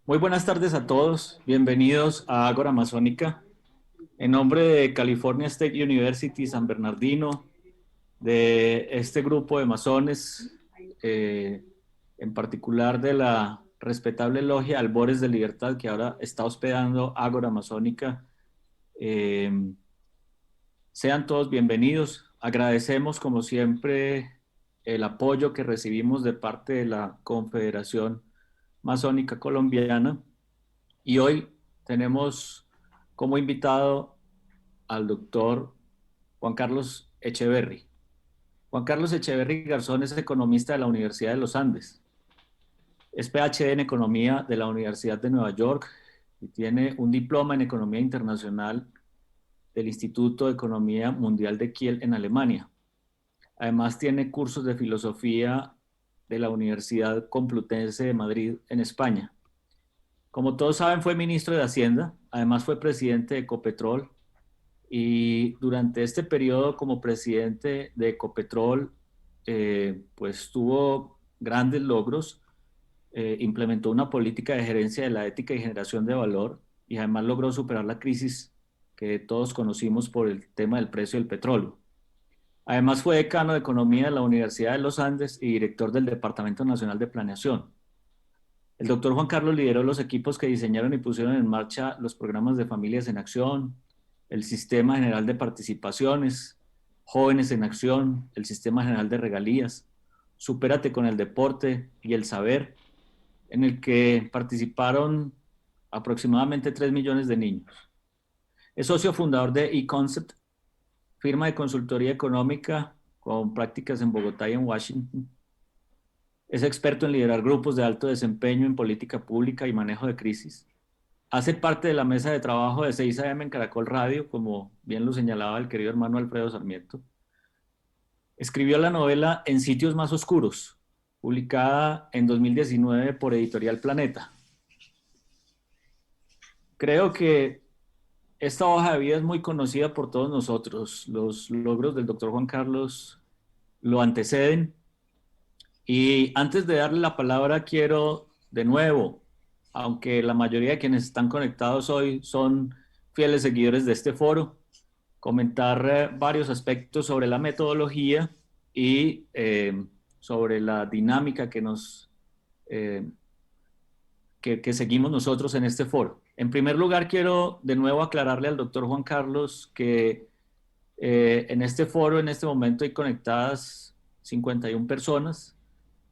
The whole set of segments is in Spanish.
Muy buenas tardes a todos, bienvenidos a Ágora Amazónica. En nombre de California State University San Bernardino, de este grupo de masones, eh, en particular de la respetable logia Albores de Libertad, que ahora está hospedando Ágora Amazónica, eh, sean todos bienvenidos. Agradecemos, como siempre, el apoyo que recibimos de parte de la Confederación Masónica Colombiana. Y hoy tenemos como invitado al doctor Juan Carlos Echeverry. Juan Carlos Echeverry Garzón es economista de la Universidad de los Andes. Es PhD en Economía de la Universidad de Nueva York y tiene un diploma en Economía Internacional del Instituto de Economía Mundial de Kiel en Alemania. Además tiene cursos de filosofía de la Universidad Complutense de Madrid en España. Como todos saben, fue ministro de Hacienda, además fue presidente de Ecopetrol y durante este periodo como presidente de Ecopetrol, pues tuvo grandes logros, implementó una política de gerencia de la ética y generación de valor y además logró superar la crisis que todos conocimos por el tema del precio del petróleo. Además fue decano de Economía de la Universidad de los Andes y director del Departamento Nacional de Planeación. El doctor Juan Carlos lideró los equipos que diseñaron y pusieron en marcha los programas de Familias en Acción, el Sistema General de Participaciones, Jóvenes en Acción, el Sistema General de Regalías, Supérate con el Deporte y el Saber, en el que participaron aproximadamente 3 millones de niños. Es socio fundador de eConcept, firma de consultoría económica con prácticas en Bogotá y en Washington. Es experto en liderar grupos de alto desempeño en política pública y manejo de crisis. Hace parte de la mesa de trabajo de 6 AM en Caracol Radio, como bien lo señalaba el querido hermano Alfredo Sarmiento. Escribió la novela En sitios más oscuros, publicada en 2019 por Editorial Planeta. Creo que esta hoja de vida es muy conocida por todos nosotros. Los logros del doctor Juan Carlos lo anteceden. Y antes de darle la palabra, quiero de nuevo, aunque la mayoría de quienes están conectados hoy son fieles seguidores de este foro, comentar varios aspectos sobre la metodología y sobre la dinámica eh, que seguimos nosotros en este foro. En primer lugar, quiero de nuevo aclararle al doctor Juan Carlos que en este foro, en este momento, hay conectadas 51 personas.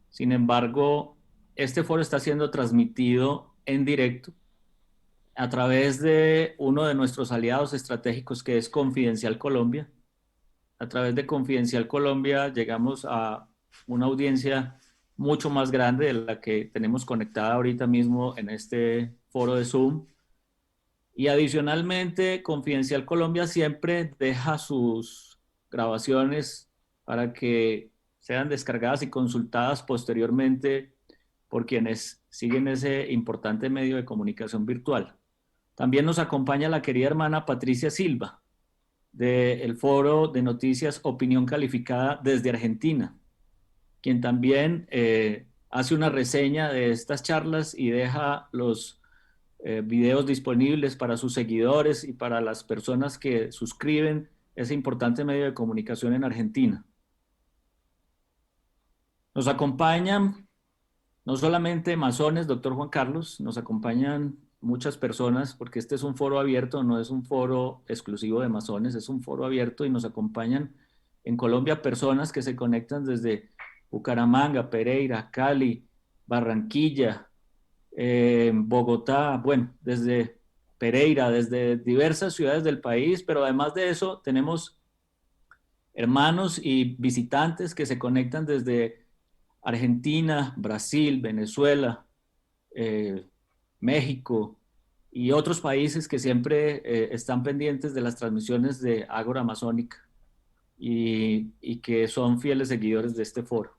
Sin embargo, este foro está siendo transmitido en directo a través de uno de nuestros aliados estratégicos, que es Confidencial Colombia. A través de Confidencial Colombia llegamos a una audiencia mucho más grande de la que tenemos conectada ahorita mismo en este foro de Zoom. Y adicionalmente, Confidencial Colombia siempre deja sus grabaciones para que sean descargadas y consultadas posteriormente por quienes siguen ese importante medio de comunicación virtual. También nos acompaña la querida hermana Patricia Silva, del foro de noticias Opinión Calificada desde Argentina, quien también hace una reseña de estas charlas y deja los videos disponibles para sus seguidores y para las personas que suscriben ese importante medio de comunicación en Argentina. Nos acompañan no solamente masones, doctor Juan Carlos, nos acompañan muchas personas, porque este es un foro abierto, no es un foro exclusivo de masones, es un foro abierto y nos acompañan en Colombia personas que se conectan desde Bucaramanga, Pereira, Cali, Barranquilla, Bogotá, bueno, desde Pereira, desde diversas ciudades del país, pero además de eso tenemos hermanos y visitantes que se conectan desde Argentina, Brasil, Venezuela, eh, México y otros países que siempre están pendientes de las transmisiones de Ágora Amazónica y que son fieles seguidores de este foro.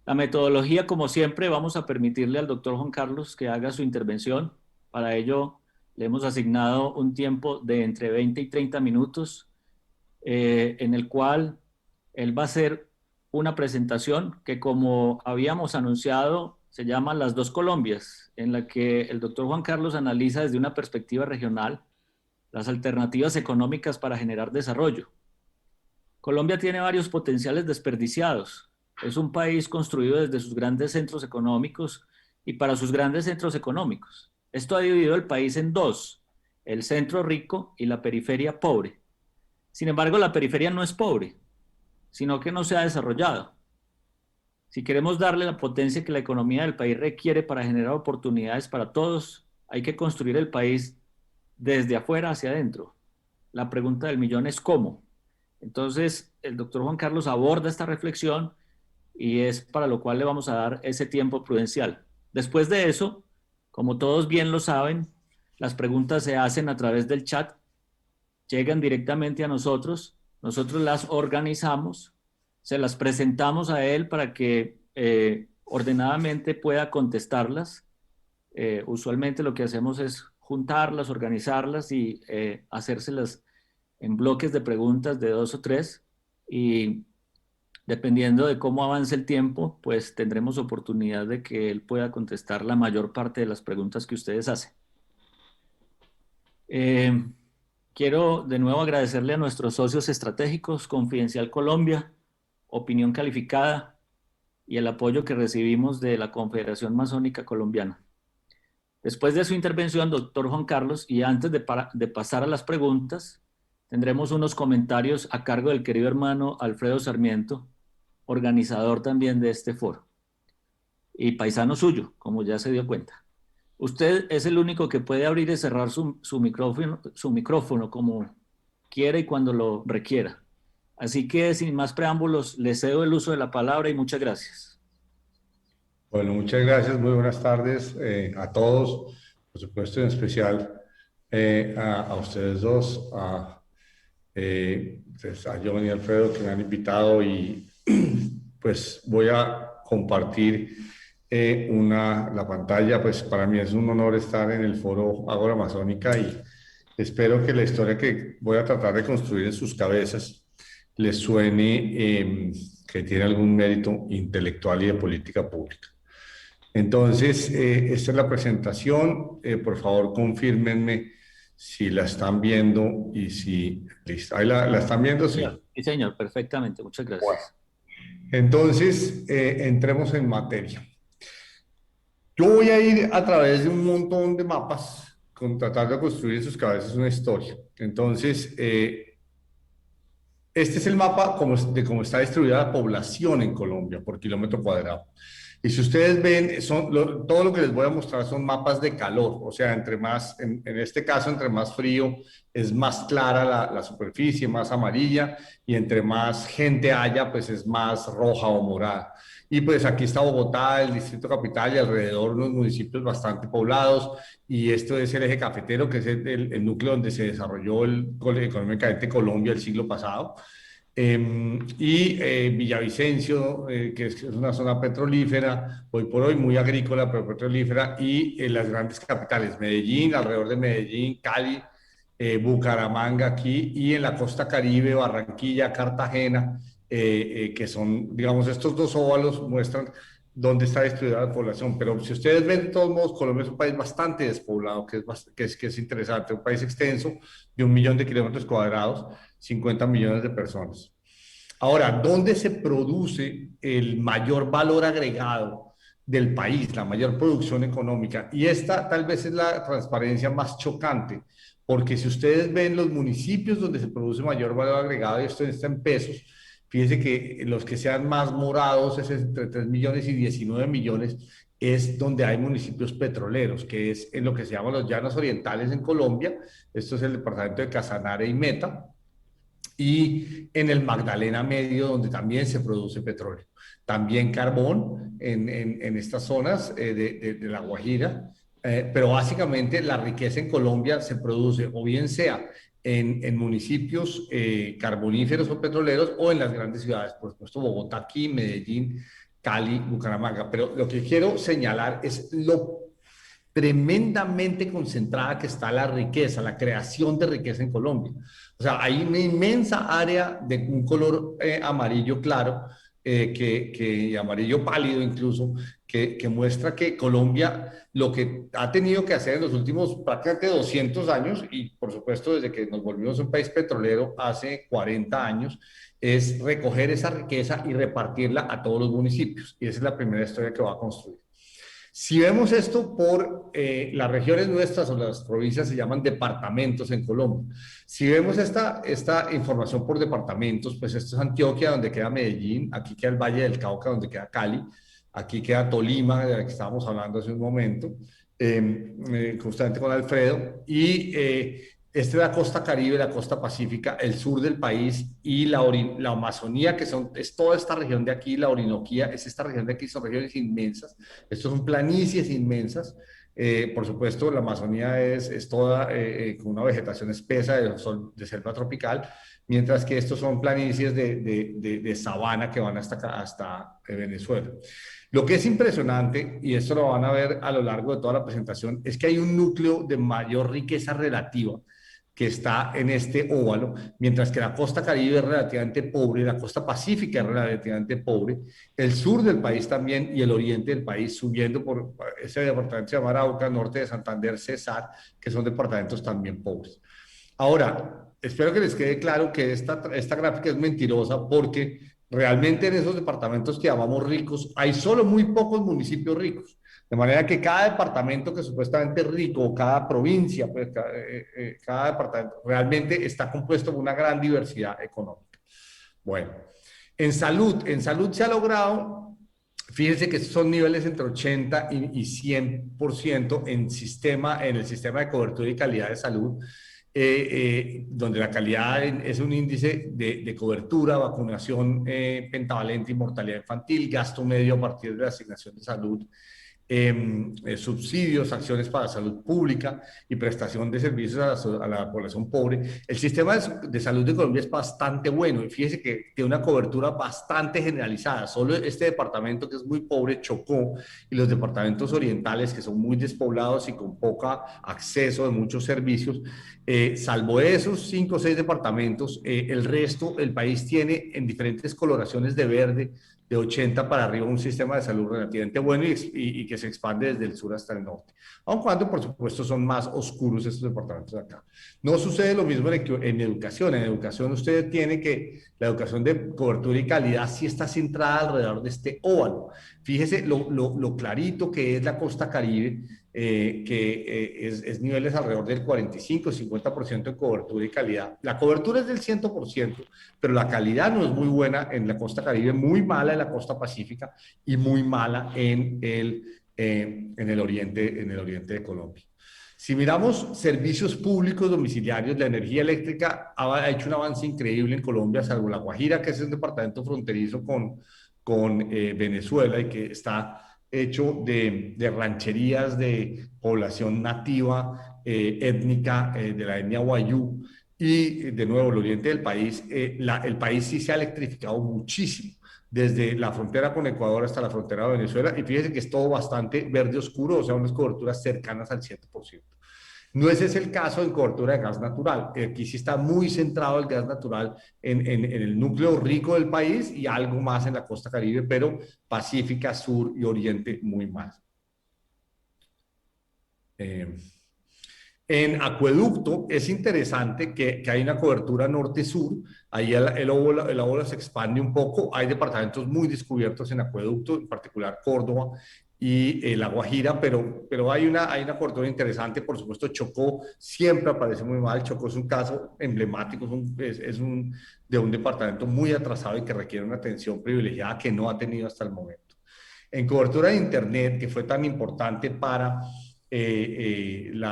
La metodología, como siempre, vamos a permitirle al doctor Juan Carlos que haga su intervención. Para ello, le hemos asignado un tiempo de entre 20 y 30 minutos, en el cual él va a hacer una presentación que, como habíamos anunciado, se llama Las dos Colombias, en la que el doctor Juan Carlos analiza desde una perspectiva regional las alternativas económicas para generar desarrollo. Colombia tiene varios potenciales desperdiciados. Es un país construido desde sus grandes centros económicos y para sus grandes centros económicos. Esto ha dividido el país en dos, el centro rico y la periferia pobre. Sin embargo, la periferia no es pobre, sino que no se ha desarrollado. Si queremos darle la potencia que la economía del país requiere para generar oportunidades para todos, hay que construir el país desde afuera hacia adentro. La pregunta del millón es ¿cómo? Entonces, el doctor Juan Carlos aborda esta reflexión y es para lo cual le vamos a dar ese tiempo prudencial. Después de eso, como todos bien lo saben, las preguntas se hacen a través del chat, llegan directamente a nosotros, nosotros las organizamos, se las presentamos a él para que ordenadamente pueda contestarlas. Usualmente lo que hacemos es juntarlas, organizarlas y hacérselas en bloques de preguntas de 2 o 3 y dependiendo de cómo avance el tiempo, pues tendremos oportunidad de que él pueda contestar la mayor parte de las preguntas que ustedes hacen. Quiero de nuevo agradecerle a nuestros socios estratégicos, Confidencial Colombia, Opinión Calificada y el apoyo que recibimos de la Confederación Masónica Colombiana. Después de su intervención, doctor Juan Carlos, y antes de pasar a las preguntas, tendremos unos comentarios a cargo del querido hermano Alfredo Sarmiento, organizador también de este foro, y paisano suyo, como ya se dio cuenta. Usted es el único que puede abrir y cerrar su micrófono como quiera y cuando lo requiera. Así que, sin más preámbulos, le cedo el uso de la palabra y muchas gracias. Bueno, muchas gracias, muy buenas tardes a todos, por supuesto en especial a ustedes dos, pues, a Giovanni y Alfredo que me han invitado y pues voy a compartir la pantalla. Pues para mí es un honor estar en el foro Ágora Masónica y espero que la historia que voy a tratar de construir en sus cabezas les suene que tiene algún mérito intelectual y de política pública. Entonces, esta es la presentación. Por favor, confírmenme si la están viendo y si... ¿Listo? ¿Ahí la están viendo? Sí. Sí, señor, perfectamente. Muchas gracias. Bueno, entonces, entremos en materia. Yo voy a ir a través de un montón de mapas con tratar de construir en sus cabezas una historia. Entonces, este es el mapa de cómo está distribuida la población en Colombia por kilómetro cuadrado. Y si ustedes ven, todo lo que les voy a mostrar son mapas de calor, o sea, entre más, en este caso, entre más frío, es más clara la superficie, más amarilla, y entre más gente haya, pues es más roja o morada. Y pues aquí está Bogotá, el Distrito Capital y alrededor unos municipios bastante poblados, y esto es el eje cafetero, que es el núcleo donde se desarrolló económicamente Colombia el siglo pasado. Villavicencio, que es una zona petrolífera, hoy por hoy muy agrícola, pero petrolífera, y las grandes capitales, Medellín, alrededor de Medellín, Cali, Bucaramanga aquí, y en la costa Caribe, Barranquilla, Cartagena, que son, digamos, estos dos óvalos muestran dónde está distribuida la población. Pero si ustedes ven, de todos modos, Colombia es un país bastante despoblado, que es interesante, un país extenso de 1 millón de kilómetros cuadrados, 50 millones de personas. Ahora, ¿dónde se produce el mayor valor agregado del país, la mayor producción económica? Y esta tal vez es la transparencia más chocante, porque si ustedes ven los municipios donde se produce mayor valor agregado, y esto está en pesos, fíjense que los que sean más morados, es entre 3 millones y 19 millones, es donde hay municipios petroleros, que es en lo que se llaman los llanos orientales en Colombia. Esto es el departamento de Casanare y Meta, y en el Magdalena Medio, donde también se produce petróleo. También carbón en estas zonas de La Guajira, pero básicamente la riqueza en Colombia se produce o bien sea en municipios carboníferos o petroleros o en las grandes ciudades, por supuesto Bogotá aquí, Medellín, Cali, Bucaramanga. Pero lo que quiero señalar es lo tremendamente concentrada que está la riqueza, la creación de riqueza en Colombia. O sea, hay una inmensa área de un color amarillo claro, y amarillo pálido incluso, que muestra que Colombia lo que ha tenido que hacer en los últimos prácticamente 200 años, y por supuesto desde que nos volvimos un país petrolero hace 40 años, es recoger esa riqueza y repartirla a todos los municipios. Y esa es la primera historia que va a construir. Si vemos esto por las regiones nuestras o las provincias se llaman departamentos en Colombia. Si vemos esta información por departamentos, pues esto es Antioquia, donde queda Medellín, aquí queda el Valle del Cauca, donde queda Cali, aquí queda Tolima, de la que estábamos hablando hace un momento, justamente con Alfredo, y esta es la costa Caribe, la costa Pacífica, el sur del país y la Amazonía, es toda esta región de aquí, la Orinoquía, es esta región de aquí, son regiones inmensas, estos son planicies inmensas. Por supuesto, la Amazonía es toda con una vegetación espesa de selva tropical, mientras que estos son planicies de sabana que van hasta Venezuela. Lo que es impresionante, y esto lo van a ver a lo largo de toda la presentación, es que hay un núcleo de mayor riqueza relativa que está en este óvalo, mientras que la costa Caribe es relativamente pobre, la costa Pacífica es relativamente pobre, el sur del país también y el oriente del país, subiendo por ese departamento se llama Arauca, norte de Santander, Cesar, que son departamentos también pobres. Ahora, espero que les quede claro que esta gráfica es mentirosa porque realmente en esos departamentos que llamamos ricos hay solo muy pocos municipios ricos. De manera que cada departamento que supuestamente es rico, cada provincia, pues, cada departamento realmente está compuesto por una gran diversidad económica. Bueno, en salud se ha logrado, fíjense que son niveles entre 80 y 100% en el sistema de cobertura y calidad de salud, donde la calidad es un índice de cobertura, vacunación pentavalente y mortalidad infantil, gasto medio a partir de la asignación de salud, subsidios, acciones para salud pública y prestación de servicios a la población pobre. El sistema de salud de Colombia es bastante bueno y fíjese que tiene una cobertura bastante generalizada. Solo este departamento que es muy pobre, Chocó, y los departamentos orientales que son muy despoblados y con poco acceso de muchos servicios, salvo esos 5 o 6 departamentos, el resto, el país tiene en diferentes coloraciones de verde, de 80 para arriba, un sistema de salud relativamente bueno y que se expande desde el sur hasta el norte. Aun cuando, por supuesto, son más oscuros estos departamentos de acá. No sucede lo mismo en educación. En educación usted tiene que la educación de cobertura y calidad sí está centrada alrededor de este óvalo. Fíjese lo clarito que es la costa Caribe, es niveles alrededor del 45-50% de cobertura y calidad. La cobertura es del 100%, pero la calidad no es muy buena en la costa Caribe, muy mala en la costa Pacífica y muy mala en el oriente de Colombia. Si miramos servicios públicos domiciliarios, la energía eléctrica ha hecho un avance increíble en Colombia, salvo La Guajira, que es un departamento fronterizo con Venezuela y que está hecho de rancherías de población nativa, étnica, de la etnia Wayuu, y de nuevo el oriente del país, el país sí se ha electrificado muchísimo, desde la frontera con Ecuador hasta la frontera de Venezuela, y fíjense que es todo bastante verde oscuro, o sea, unas coberturas cercanas al 100%. No ese es el caso en cobertura de gas natural. Aquí sí está muy centrado el gas natural en el núcleo rico del país y algo más en la costa Caribe, pero Pacífica, Sur y Oriente muy mal. En acueducto es interesante que hay una cobertura norte-sur, ahí el óvalo se expande un poco, hay departamentos muy descubiertos en acueducto, en particular Córdoba y La Guajira, pero hay una cobertura interesante. Por supuesto, Chocó siempre aparece muy mal. Chocó es un caso emblemático, de un departamento muy atrasado y que requiere una atención privilegiada que no ha tenido hasta el momento. En cobertura de Internet, que fue tan importante para el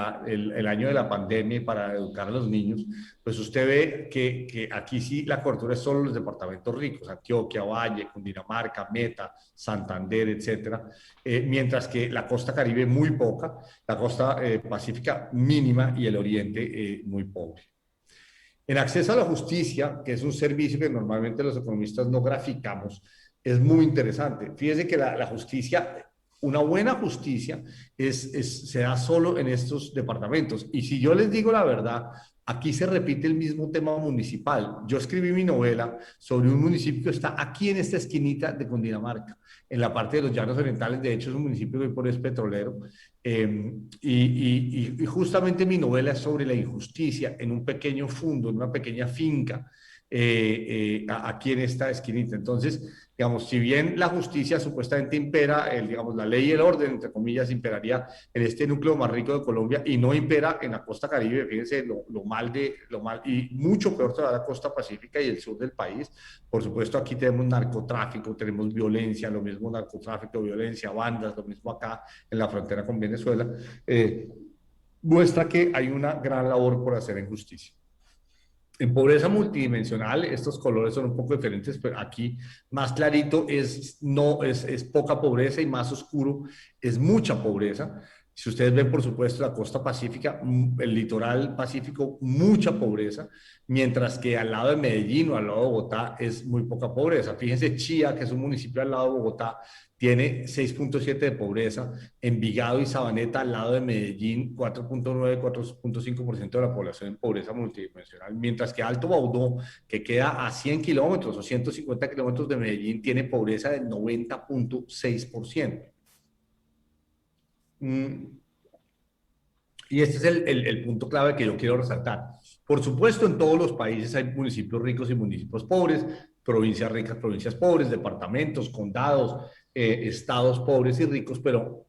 año de la pandemia y para educar a los niños, pues usted ve que aquí sí la cobertura es solo los departamentos ricos, Antioquia, Valle, Cundinamarca, Meta, Santander, etcétera, mientras que la costa Caribe muy poca, la costa Pacífica mínima y el oriente muy pobre. En acceso a la justicia, que es un servicio que normalmente los economistas no graficamos, es muy interesante. Fíjese que la justicia una buena justicia se da solo en estos departamentos. Y si yo les digo la verdad, aquí se repite el mismo tema municipal. Yo escribí mi novela sobre un municipio que está aquí en esta esquinita de Cundinamarca, en la parte de los Llanos Orientales. De hecho, es un municipio que hoy por hoy es petrolero. Y justamente mi novela es sobre la injusticia en un pequeño fundo, en una pequeña finca, aquí en esta esquinita. Entonces, digamos, si bien la justicia supuestamente impera, digamos, la ley y el orden, entre comillas, imperaría en este núcleo más rico de Colombia y no impera en la costa Caribe. Fíjense lo mal y mucho peor todavía la costa Pacífica y el sur del país. Por supuesto, aquí tenemos narcotráfico, tenemos violencia, lo mismo narcotráfico, violencia, bandas, lo mismo acá en la frontera con Venezuela. Muestra que hay una gran labor por hacer en justicia. En pobreza multidimensional, estos colores son un poco diferentes, pero aquí más clarito es poca pobreza y más oscuro es mucha pobreza. Si ustedes ven, por supuesto, la costa pacífica, el litoral pacífico, mucha pobreza, mientras que al lado de Medellín o al lado de Bogotá es muy poca pobreza. Fíjense, Chía, que es un municipio al lado de Bogotá, tiene 6.7 de pobreza. Envigado y Sabaneta, al lado de Medellín, 4.9, 4.5% de la población en pobreza multidimensional, mientras que Alto Baudó, que queda a 100 kilómetros o 150 kilómetros de Medellín, tiene pobreza del 90.6%. Y este es el punto clave que yo quiero resaltar. Por supuesto, en todos los países hay municipios ricos y municipios pobres, provincias ricas, provincias pobres, departamentos, condados, estados pobres y ricos, pero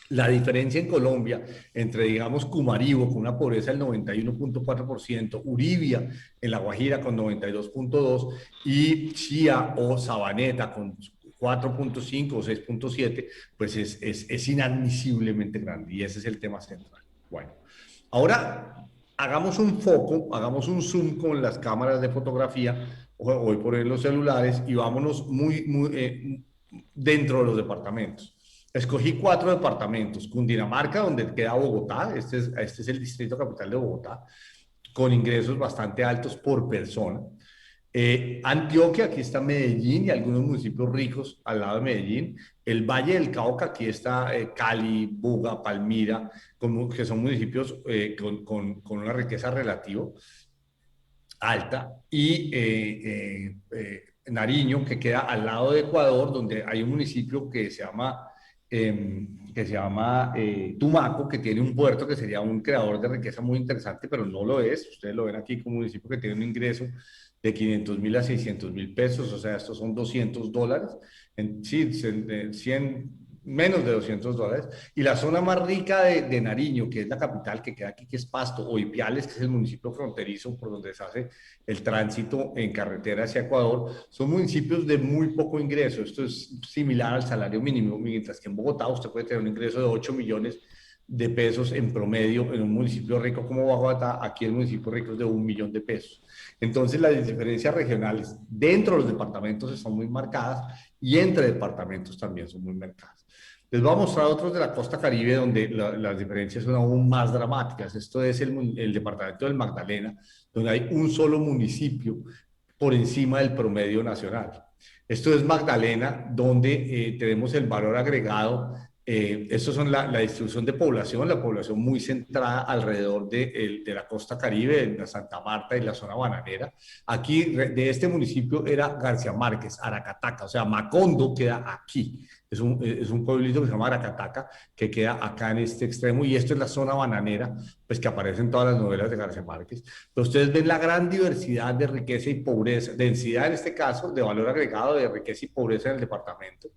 la diferencia en Colombia entre, digamos, Cumaribo con una pobreza del 91.4%, Uribia en La Guajira con 92.2% y Chía o Sabaneta con 4.5 o 6.7, pues es inadmisiblemente grande y ese es el tema central. Bueno, ahora hagamos un foco, hagamos un zoom con las cámaras de fotografía, hoy por hoy en los celulares, y vámonos muy dentro de los departamentos. Escogí 4 departamentos: Cundinamarca, donde queda Bogotá, este es el distrito capital de Bogotá, con ingresos bastante altos por persona. Antioquia, aquí está Medellín y algunos municipios ricos al lado de Medellín. El Valle del Cauca, aquí está Cali, Buga, Palmira, que son municipios con una riqueza relativa alta. Y Nariño, que queda al lado de Ecuador, donde hay un municipio que se llama Tumaco, que tiene un puerto que sería un creador de riqueza muy interesante, pero no lo es. Ustedes lo ven aquí como un municipio que tiene un ingreso de 500.000 a 600.000 pesos, o sea, estos son $200, menos de $200. Y la zona más rica de Nariño, que es la capital, que queda aquí, que es Pasto, o Ipiales, que es el municipio fronterizo por donde se hace el tránsito en carretera hacia Ecuador, son municipios de muy poco ingreso. Esto es similar al salario mínimo, mientras que en Bogotá usted puede tener un ingreso de 8 millones de pesos en promedio en un municipio rico como Bogotá. Aquí el municipio rico es de 1 millón de pesos. Entonces las diferencias regionales dentro de los departamentos son muy marcadas y entre departamentos también son muy marcadas. Les voy a mostrar otros de la costa Caribe donde las diferencias son aún más dramáticas. Esto es el departamento del Magdalena, donde hay un solo municipio por encima del promedio nacional. Esto es Magdalena, donde tenemos el valor agregado. Estos son la distribución de población, la población muy centrada alrededor de la costa Caribe, en la Santa Marta y la zona bananera. Aquí, de este municipio, era García Márquez, Aracataca, o sea, Macondo queda aquí. Es un pueblito que se llama Aracataca, que queda acá en este extremo, y esto es la zona bananera, pues que aparece en todas las novelas de García Márquez. Pero ustedes ven la gran diversidad de riqueza y pobreza, densidad en este caso, de valor agregado de riqueza y pobreza en el departamento.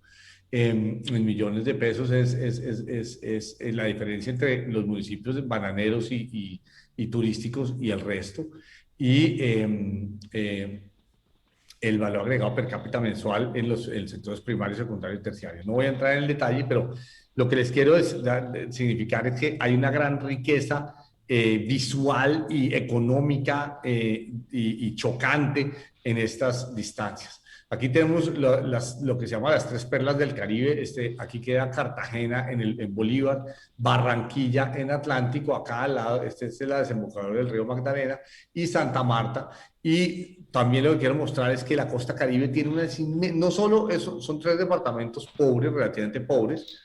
En millones de pesos es la diferencia entre los municipios bananeros y turísticos y el resto. Y el valor agregado per cápita mensual en los sectores primario, secundario y terciario. No voy a entrar en el detalle, pero lo que les quiero significar es que hay una gran riqueza visual y económica y chocante en estas distancias. Aquí tenemos lo que se llama las 3 perlas del Caribe. Aquí queda Cartagena en Bolívar, Barranquilla en Atlántico, acá al lado, es la desembocadura del río Magdalena, y Santa Marta. Y también lo que quiero mostrar es que la costa Caribe tiene no solo eso, son 3 departamentos pobres, relativamente pobres,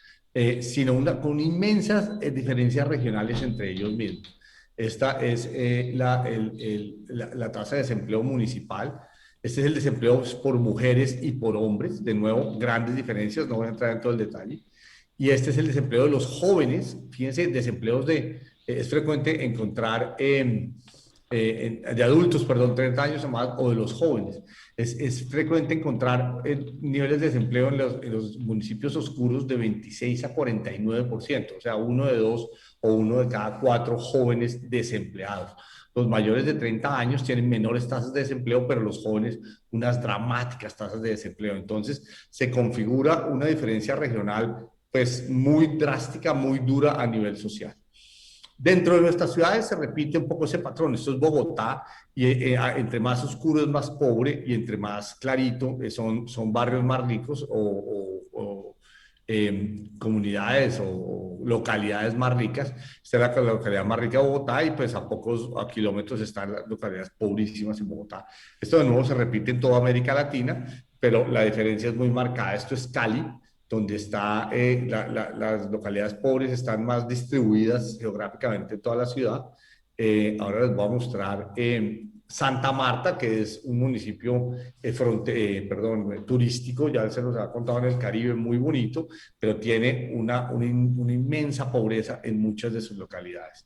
sino con inmensas diferencias regionales entre ellos mismos. Esta es la tasa de desempleo municipal. Este es el desempleo por mujeres y por hombres. De nuevo, grandes diferencias, no voy a entrar en todo el detalle. Y este es el desempleo de los jóvenes. Fíjense, desempleos es frecuente encontrar de adultos, perdón, 30 años o más, o de los jóvenes. Es frecuente encontrar niveles de desempleo en los municipios oscuros de 26 a 49%, o sea, uno de dos o uno de cada cuatro jóvenes desempleados. Los mayores de 30 años tienen menores tasas de desempleo, pero los jóvenes unas dramáticas tasas de desempleo. Entonces, se configura una diferencia regional pues muy drástica, muy dura a nivel social. Dentro de nuestras ciudades se repite un poco ese patrón. Esto es Bogotá, y entre más oscuro es más pobre, y entre más clarito son barrios más ricos o comunidades o localidades más ricas. Esta es la localidad más rica de Bogotá, y pues a kilómetros están las localidades pobrísimas en Bogotá. Esto de nuevo se repite en toda América Latina, pero la diferencia es muy marcada. Esto es Cali, donde las localidades pobres están más distribuidas geográficamente en toda la ciudad. Ahora les voy a mostrar Santa Marta, que es un municipio turístico, ya se los ha contado, en el Caribe, muy bonito, pero tiene una inmensa pobreza en muchas de sus localidades.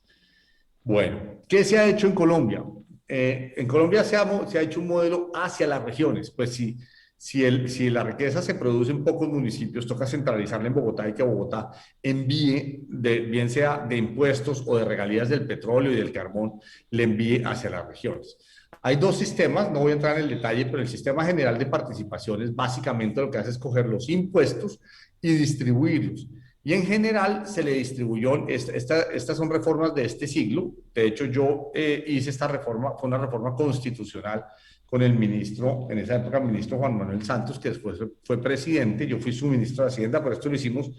Bueno, ¿qué se ha hecho en Colombia? En Colombia se ha hecho un modelo hacia las regiones. Pues sí, si la riqueza se produce en pocos municipios, toca centralizarla en Bogotá, y que Bogotá envíe, bien sea de impuestos o de regalías del petróleo y del carbón, le envíe hacia las regiones. Hay dos sistemas, no voy a entrar en el detalle, pero el sistema general de participaciones básicamente lo que hace es coger los impuestos y distribuirlos. Y en general se le distribuyó, estas son reformas de este siglo. De hecho, yo hice esta reforma, fue una reforma constitucional con el ministro, en esa época, el ministro Juan Manuel Santos, que después fue presidente. Yo fui su ministro de Hacienda, pero esto lo hicimos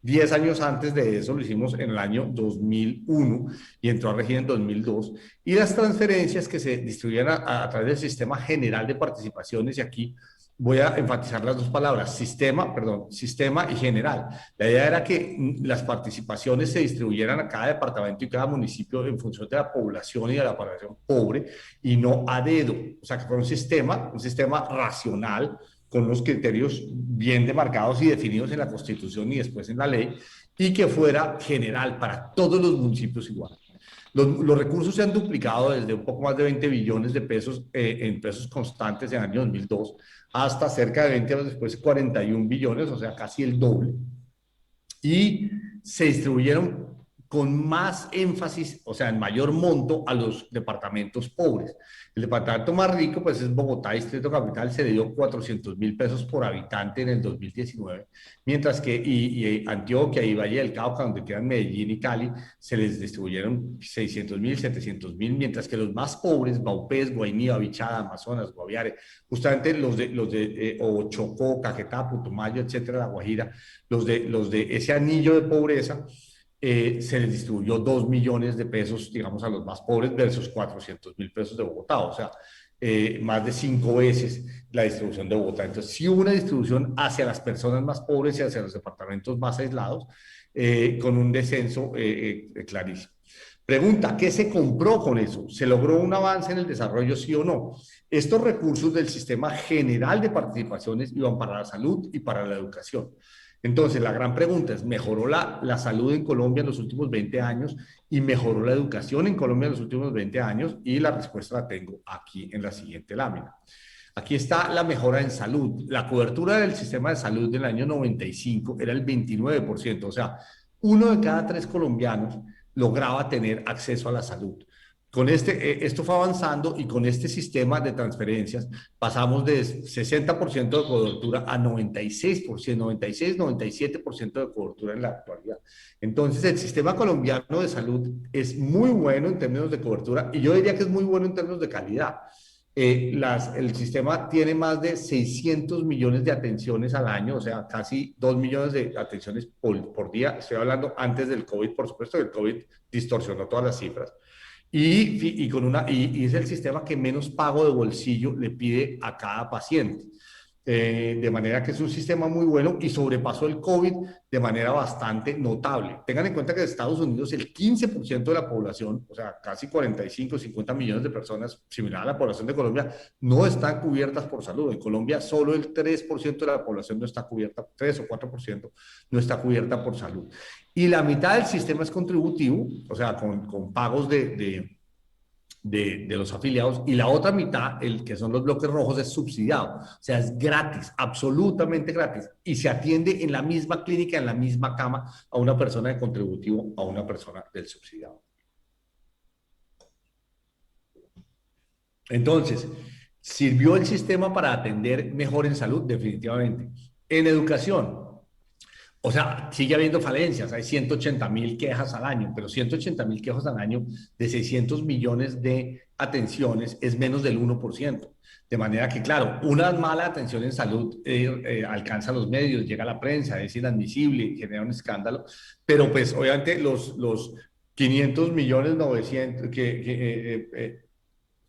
10 años antes de eso, lo hicimos en el año 2001, y entró a regir en 2002. Y las transferencias que se distribuían a través del Sistema General de Participaciones, y aquí voy a enfatizar las dos palabras, sistema y general. La idea era que las participaciones se distribuyeran a cada departamento y cada municipio en función de la población y de la población pobre, y no a dedo. O sea, que fuera un sistema racional, con los criterios bien demarcados y definidos en la Constitución y después en la ley, y que fuera general para todos los municipios igual. Los recursos se han duplicado desde un poco más de 20 billones de pesos en pesos constantes en el año 2002 hasta cerca de 20 años después 41 billones, o sea, casi el doble. Y se distribuyeron con más énfasis, o sea, en mayor monto, a los departamentos pobres. El departamento más rico, pues, es Bogotá, Distrito Capital. Se le dio 400.000 pesos por habitante en el 2019, mientras que y Antioquia y Valle del Cauca, donde quedan Medellín y Cali, se les distribuyeron 600.000, 700.000, mientras que los más pobres, Vaupés, Guainía, Bichada, Amazonas, Guaviare, justamente los de Chocó, Caquetá, Putumayo, etcétera, La Guajira, los de ese anillo de pobreza, se les distribuyó 2 millones de pesos, digamos, a los más pobres, versus 400.000 pesos de Bogotá. O sea, más de 5 veces la distribución de Bogotá. Entonces, sí hubo una distribución hacia las personas más pobres y hacia los departamentos más aislados, con un descenso clarísimo. Pregunta, ¿qué se compró con eso? ¿Se logró un avance en el desarrollo, sí o no? Estos recursos del Sistema General de Participaciones iban para la salud y para la educación. Entonces, la gran pregunta es, ¿mejoró la salud en Colombia en los últimos 20 años y mejoró la educación en Colombia en los últimos 20 años? Y la respuesta la tengo aquí en la siguiente lámina. Aquí está la mejora en salud. La cobertura del sistema de salud del año 95 era el 29%, o sea, 1 de cada 3 colombianos lograba tener acceso a la salud. Esto fue avanzando, y con este sistema de transferencias pasamos de 60% de cobertura a 96%, 96, 97% de cobertura en la actualidad. Entonces, el sistema colombiano de salud es muy bueno en términos de cobertura, y yo diría que es muy bueno en términos de calidad. El sistema tiene más de 600 millones de atenciones al año, o sea, casi 2 millones de atenciones por día. Estoy hablando antes del COVID, por supuesto, que el COVID distorsionó todas las cifras. Y es el sistema que menos pago de bolsillo le pide a cada paciente. de manera que es un sistema muy bueno y sobrepasó el COVID de manera bastante notable. Tengan en cuenta que en Estados Unidos el 15% de la población, o sea, casi 45, 50 millones de personas, similar a la población de Colombia, no están cubiertas por salud. En Colombia solo el 3% de la población no está cubierta, 3 o 4% no está cubierta por salud. Y la mitad del sistema es contributivo, o sea, con pagos de los afiliados, y la otra mitad, el que son los bloques rojos, es subsidiado, o sea, es gratis, absolutamente gratis, y se atiende en la misma clínica, en la misma cama, a una persona de contributivo, a una persona del subsidiado. Entonces, ¿sirvió el sistema para atender mejor en salud? Definitivamente. En educación, o sea, sigue habiendo falencias, hay 180.000 quejas al año, pero 180.000 quejas al año de 600 millones de atenciones es menos del 1%. De manera que, claro, una mala atención en salud alcanza a los medios, llega a la prensa, es inadmisible, genera un escándalo, pero pues obviamente los 500 millones 900,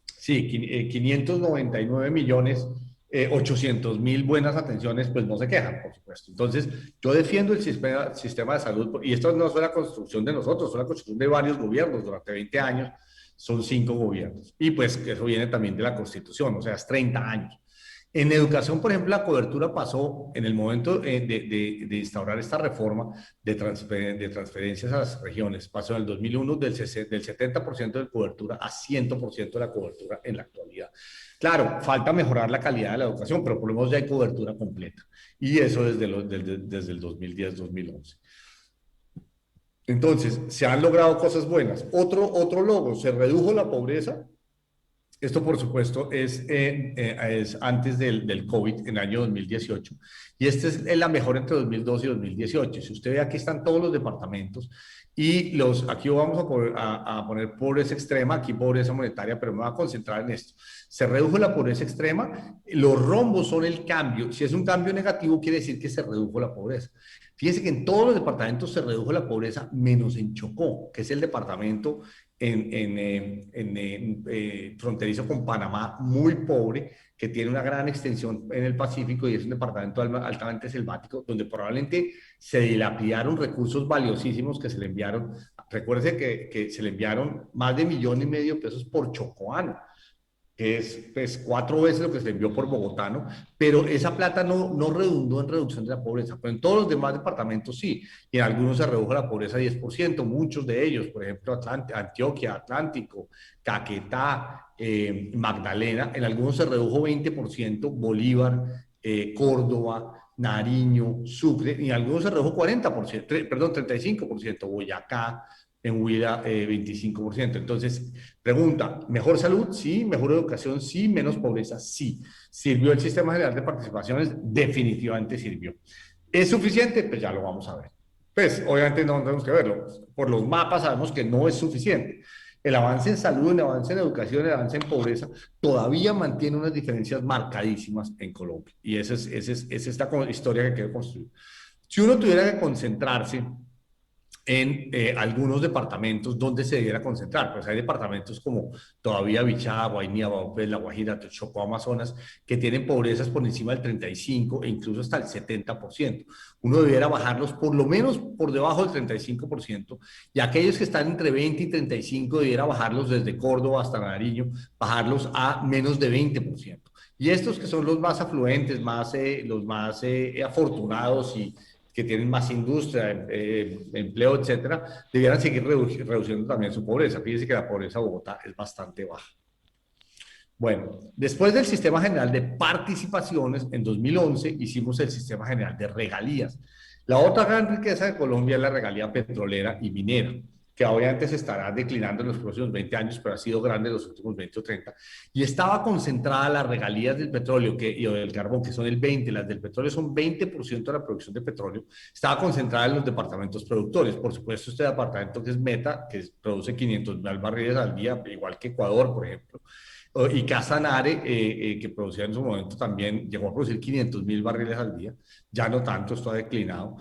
sí, 599 millones 800.000 buenas atenciones, pues no se quejan, por supuesto. Entonces, yo defiendo el sistema de salud, y esto no es una construcción de nosotros, es una construcción de varios gobiernos durante 20 años, son 5 gobiernos. Y pues eso viene también de la Constitución, o sea, es 30 años. En educación, por ejemplo, la cobertura pasó en el momento de instaurar esta reforma de transferencias a las regiones, pasó en el 2001 del 70% de cobertura a 100% de la cobertura en la actualidad. Claro, falta mejorar la calidad de la educación, pero por lo menos ya hay cobertura completa. Y eso desde el 2010-2011. Entonces, se han logrado cosas buenas. Otro logro, se redujo la pobreza. Esto, por supuesto, es antes del COVID, en el año 2018. Y esta es la mejor entre 2012 y 2018. Si usted ve, aquí están todos los departamentos. Y aquí vamos a poner pobreza extrema, aquí pobreza monetaria, pero me voy a concentrar en esto. Se redujo la pobreza extrema. Los rombos son el cambio. Si es un cambio negativo, quiere decir que se redujo la pobreza. Fíjense que en todos los departamentos se redujo la pobreza, menos en Chocó, que es el departamento fronterizo con Panamá, muy pobre, que tiene una gran extensión en el Pacífico y es un departamento altamente selvático, donde probablemente se dilapidaron recursos valiosísimos que se le enviaron. Recuérdese que se le enviaron más de 1,5 millones de pesos por chocoano, que es pues 4 veces lo que se envió por bogotano, pero esa plata no redundó en reducción de la pobreza, pero en todos los demás departamentos sí, y en algunos se redujo la pobreza 10%, muchos de ellos, por ejemplo, Antioquia, Atlántico, Caquetá, Magdalena, en algunos se redujo 20%, Bolívar, Córdoba, Nariño, Sucre, y en algunos se redujo 40%, perdón, 35%, Boyacá, en Huila 25%. Entonces, pregunta, ¿mejor salud? Sí. ¿Mejor educación? Sí. ¿Menos pobreza? Sí. ¿Sirvió el sistema general de participaciones? Definitivamente sirvió. ¿Es suficiente? Pues ya lo vamos a ver. Pues obviamente no tenemos que verlo. Por los mapas sabemos que no es suficiente. El avance en salud, el avance en educación, el avance en pobreza todavía mantiene unas diferencias marcadísimas en Colombia. Y esa es esta historia que quiero construir. Si uno tuviera que concentrarse en algunos departamentos donde se debiera concentrar. Pues hay departamentos como todavía Bichada, Guainía, Baupés, La Guajira, Chocó, Amazonas, que tienen pobrezas por encima del 35% e incluso hasta el 70%. Uno debiera bajarlos por lo menos por debajo del 35%, y aquellos que están entre 20 y 35 debiera bajarlos desde Córdoba hasta Nariño, bajarlos a menos de 20%. Y estos que son los más afluentes, los más afortunados y que tienen más industria, empleo, etcétera, debieran seguir reduciendo también su pobreza. Fíjense que la pobreza de Bogotá es bastante baja. Bueno, después del Sistema General de Participaciones, en 2011 hicimos el Sistema General de Regalías. La otra gran riqueza de Colombia es la regalía petrolera y minera, que obviamente se estará declinando en los próximos 20 años, pero ha sido grande en los últimos 20 o 30, y estaba concentrada las regalías del petróleo y del carbón, que son el 20%, las del petróleo son 20% de la producción de petróleo, estaba concentrada en los departamentos productores. Por supuesto, este departamento que es Meta, que produce 500.000 barriles al día, igual que Ecuador, por ejemplo, y Casanare, que producía en su momento también, llegó a producir 500.000 barriles al día, ya no tanto, esto ha declinado.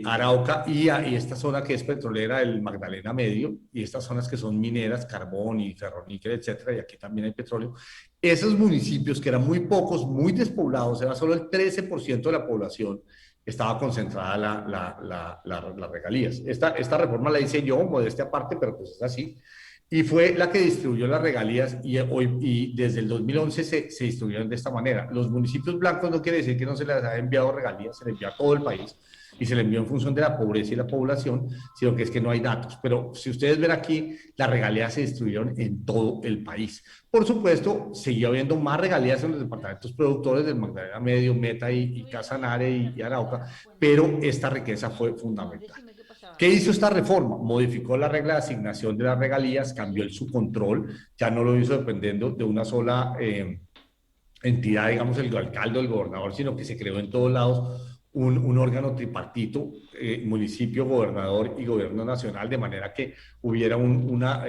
Arauca y esta zona que es petrolera, el Magdalena Medio, y estas zonas que son mineras, carbón y ferroníquel, etcétera, y aquí también hay petróleo. Esos municipios que eran muy pocos, muy despoblados, era solo el 13% de la población, estaba concentrada las regalías. Esta reforma la hice yo, modestia aparte, pero pues es así. Y fue la que distribuyó las regalías y desde el 2011 se distribuyeron de esta manera. Los municipios blancos no quiere decir que no se les haya enviado regalías, se les envió a todo el país y se le envió en función de la pobreza y la población, sino que es que no hay datos. Pero si ustedes ven aquí, las regalías se distribuyeron en todo el país. Por supuesto, seguía habiendo más regalías en los departamentos productores del Magdalena Medio, Meta y Casanare y Arauca, pero esta riqueza fue fundamental. ¿Qué hizo esta reforma? Modificó la regla de asignación de las regalías, cambió su control, ya no lo hizo dependiendo de una sola entidad, digamos el alcalde o el gobernador, sino que se creó en todos lados un órgano tripartito, municipio, gobernador y gobierno nacional, de manera que hubiera una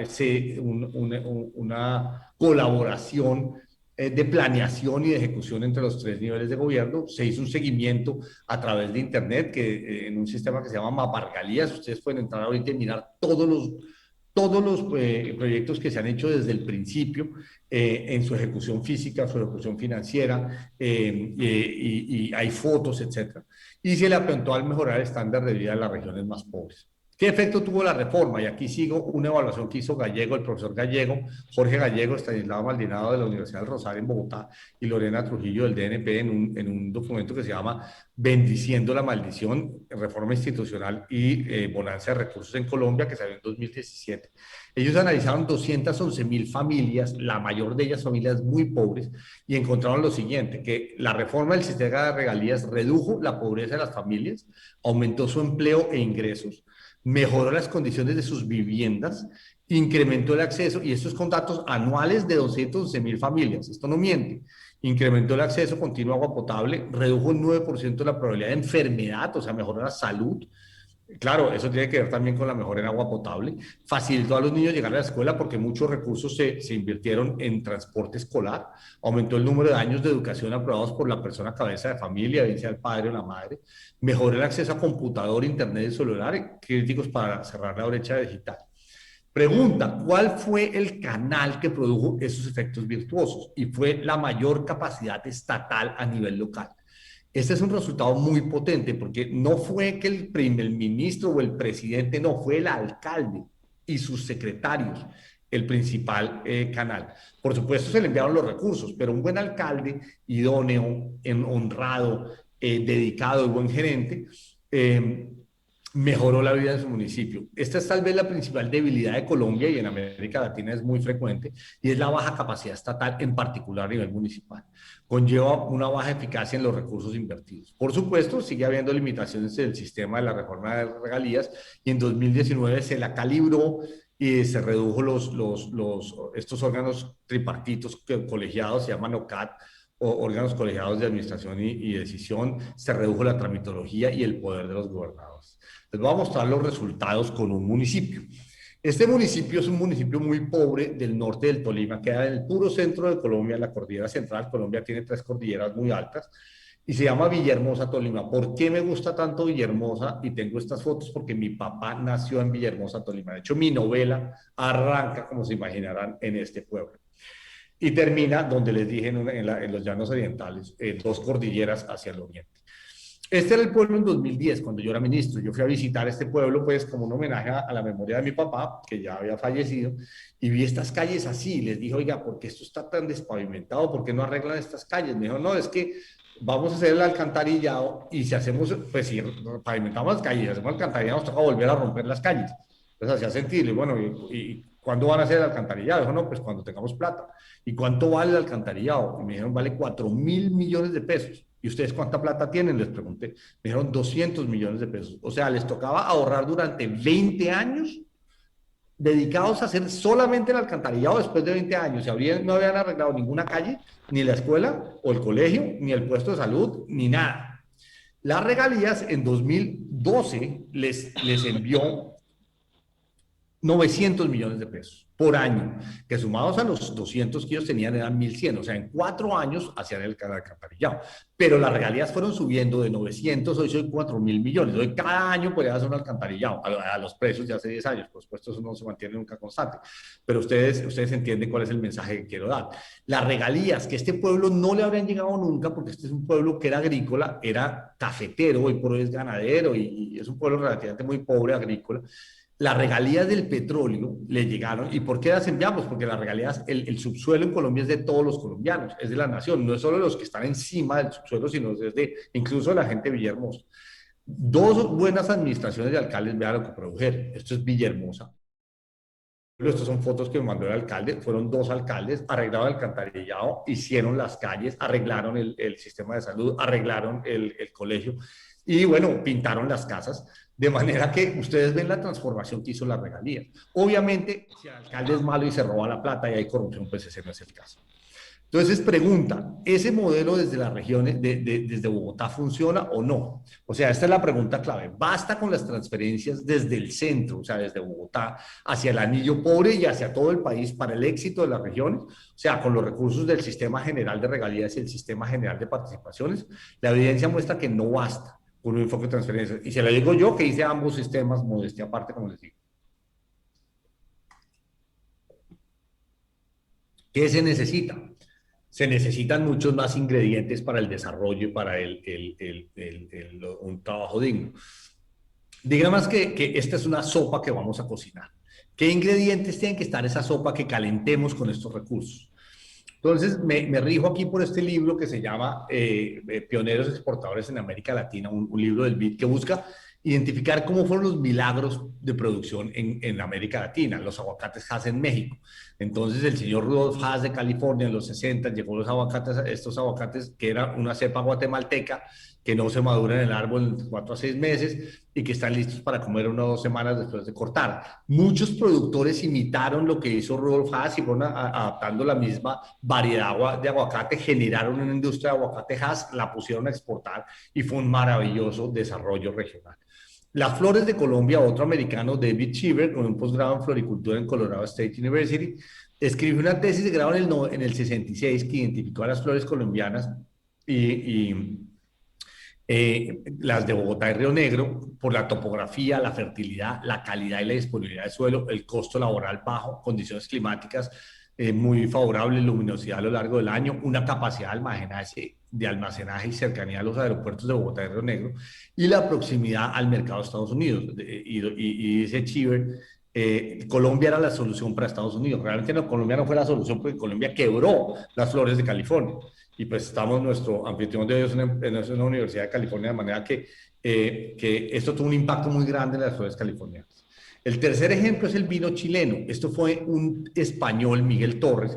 colaboración de planeación y de ejecución entre los tres niveles de gobierno. Se hizo un seguimiento a través de Internet, que en un sistema que se llama Mapargalías, ustedes pueden entrar ahorita y mirar todos los proyectos que se han hecho desde el principio en su ejecución física, su ejecución financiera, y hay fotos, etcétera. Y se le apuntó al mejorar el estándar de vida de las regiones más pobres. ¿Qué efecto tuvo la reforma? Y aquí sigo una evaluación que hizo Gallego, el profesor Gallego, Jorge Gallego, Estanislao Maldonado de la Universidad del Rosario en Bogotá y Lorena Trujillo del DNP en un documento que se llama Bendiciendo la Maldición, Reforma Institucional y Bonanza de Recursos en Colombia, que salió en 2017. Ellos analizaron 211.000 familias, la mayor de ellas familias muy pobres, y encontraron lo siguiente, que la reforma del sistema de regalías redujo la pobreza de las familias, aumentó su empleo e ingresos, mejoró las condiciones de sus viviendas, incrementó el acceso, y esto es con datos anuales de 211.000 familias, esto no miente, incrementó el acceso continuo a agua potable, redujo un 9% la probabilidad de enfermedad, o sea, mejoró la salud. Claro, eso tiene que ver también con la mejora en agua potable. Facilitó a los niños llegar a la escuela porque muchos recursos se invirtieron en transporte escolar. Aumentó el número de años de educación aprobados por la persona cabeza de familia, bien sea el padre o la madre. Mejoró el acceso a computador, internet y celular, críticos para cerrar la brecha digital. Pregunta, ¿cuál fue el canal que produjo esos efectos virtuosos? Y fue la mayor capacidad estatal a nivel local. Este es un resultado muy potente porque no fue que el primer ministro o el presidente, no, fue el alcalde y sus secretarios el principal canal. Por supuesto se le enviaron los recursos, pero un buen alcalde, idóneo, honrado, dedicado y buen gerente, mejoró la vida de su municipio. Esta es tal vez la principal debilidad de Colombia y en América Latina es muy frecuente, y es la baja capacidad estatal, en particular a nivel municipal. Conlleva una baja eficacia en los recursos invertidos. Por supuesto, sigue habiendo limitaciones del sistema de la reforma de regalías, y en 2019 se la calibró y se redujo estos órganos tripartitos colegiados, se llaman OCAT, o órganos colegiados de administración y decisión, se redujo la tramitología y el poder de los gobernadores. Les voy a mostrar los resultados con un municipio. Este municipio es un municipio muy pobre del norte del Tolima, queda en el puro centro de Colombia, en la cordillera central. Colombia tiene 3 cordilleras muy altas y se llama Villahermosa, Tolima. ¿Por qué me gusta tanto Villahermosa? Y tengo estas fotos porque mi papá nació en Villahermosa, Tolima. De hecho, mi novela arranca, como se imaginarán, en este pueblo. Y termina donde les dije, en los llanos orientales, 2 cordilleras hacia el oriente. Este era el pueblo en 2010, cuando yo era ministro. Yo fui a visitar este pueblo, pues, como un homenaje a la memoria de mi papá, que ya había fallecido, y vi estas calles así. Les dije, oiga, ¿por qué esto está tan despavimentado? ¿Por qué no arreglan estas calles? Me dijo, no, es que vamos a hacer el alcantarillado, y si hacemos, pues, si pavimentamos las calles, hacemos alcantarillado, nos toca volver a romper las calles. Entonces hacía sentido, y bueno, ¿y cuándo van a hacer el alcantarillado? Dijo, no, pues cuando tengamos plata. ¿Y cuánto vale el alcantarillado? Y me dijeron, vale 4.000 millones de pesos. ¿Y ustedes cuánta plata tienen? Les pregunté. Me dijeron 200 millones de pesos. O sea, les tocaba ahorrar durante 20 años dedicados a hacer solamente el alcantarillado después de 20 años. No habían arreglado ninguna calle, ni la escuela o el colegio, ni el puesto de salud, ni nada. Las regalías en 2012 les envió 900 millones de pesos por año, que sumados a los 200 que ellos tenían eran 1.100, o sea, en 4 años hacían el alcantarillado. Pero las regalías fueron subiendo de 900, hoy son 4.000 millones. Hoy cada año podría hacer un alcantarillado a los precios de hace 10 años. Por supuesto, eso no se mantiene nunca constante. Pero ustedes entienden cuál es el mensaje que quiero dar. Las regalías que este pueblo no le habrían llegado nunca, porque este es un pueblo que era agrícola, era cafetero, hoy por hoy es ganadero y es un pueblo relativamente muy pobre agrícola. Las regalías del petróleo le llegaron. ¿Y por qué las enviamos? Porque las regalías, el subsuelo en Colombia es de todos los colombianos, es de la nación, no es solo de los que están encima del subsuelo, sino es de incluso de la gente de Villahermosa. Dos buenas administraciones de alcaldes, vean lo que produjeron. Esto es Villahermosa. Estas son fotos que me mandó el alcalde, fueron 2 alcaldes, arreglaron el alcantarillado, hicieron las calles, arreglaron el sistema de salud, arreglaron el colegio y bueno, pintaron las casas, de manera que ustedes ven la transformación que hizo la regalía. Obviamente, si el alcalde es malo y se roba la plata y hay corrupción, pues ese no es el caso. Entonces pregunta, ¿ese modelo desde las regiones, desde Bogotá funciona o no? O sea, esta es la pregunta clave. ¿Basta con las transferencias desde el centro, o sea, desde Bogotá, hacia el anillo pobre y hacia todo el país para el éxito de las regiones? O sea, con los recursos del Sistema General de Regalías y el Sistema General de Participaciones. La evidencia muestra que no basta con un enfoque de transferencias. Y se lo digo yo, que hice ambos sistemas, modestia aparte, como les digo. ¿Qué se necesita? Se necesitan muchos más ingredientes para el desarrollo y para un trabajo digno. Digamos que esta es una sopa que vamos a cocinar. ¿Qué ingredientes tienen que estar en esa sopa que calentemos con estos recursos? Entonces, me rijo aquí por este libro que se llama Pioneros Exportadores en América Latina, un libro del BID que busca identificar cómo fueron los milagros de producción en América Latina, los aguacates Hass en México. Entonces, el señor Rudolf Hass de California en los 60 llegó estos aguacates que era una cepa guatemalteca que no se madura en el árbol en 4 a 6 meses y que están listos para comer 1 o 2 semanas después de cortar. Muchos productores imitaron lo que hizo Rudolf Hass y fueron adaptando la misma variedad de aguacate, generaron una industria de aguacate Hass, la pusieron a exportar y fue un maravilloso desarrollo regional. Las flores de Colombia, otro americano, David Cheever, con un posgrado en floricultura en Colorado State University, escribió una tesis de grado en el 66 que identificó a las flores colombianas y las de Bogotá y Río Negro por la topografía, la fertilidad, la calidad y la disponibilidad de suelo, el costo laboral bajo, condiciones climáticas muy favorables, luminosidad a lo largo del año, una capacidad de almacenaje y cercanía a los aeropuertos de Bogotá y Río Negro y la proximidad al mercado de Estados Unidos. Y dice Cheever, Colombia era la solución para Estados Unidos. Realmente no, Colombia no fue la solución porque Colombia quebró las flores de California. Y pues estamos, nuestro anfitrión de hoy es una universidad de California, de manera que esto tuvo un impacto muy grande en las flores californianas. El tercer ejemplo es el vino chileno. Esto fue un español, Miguel Torres,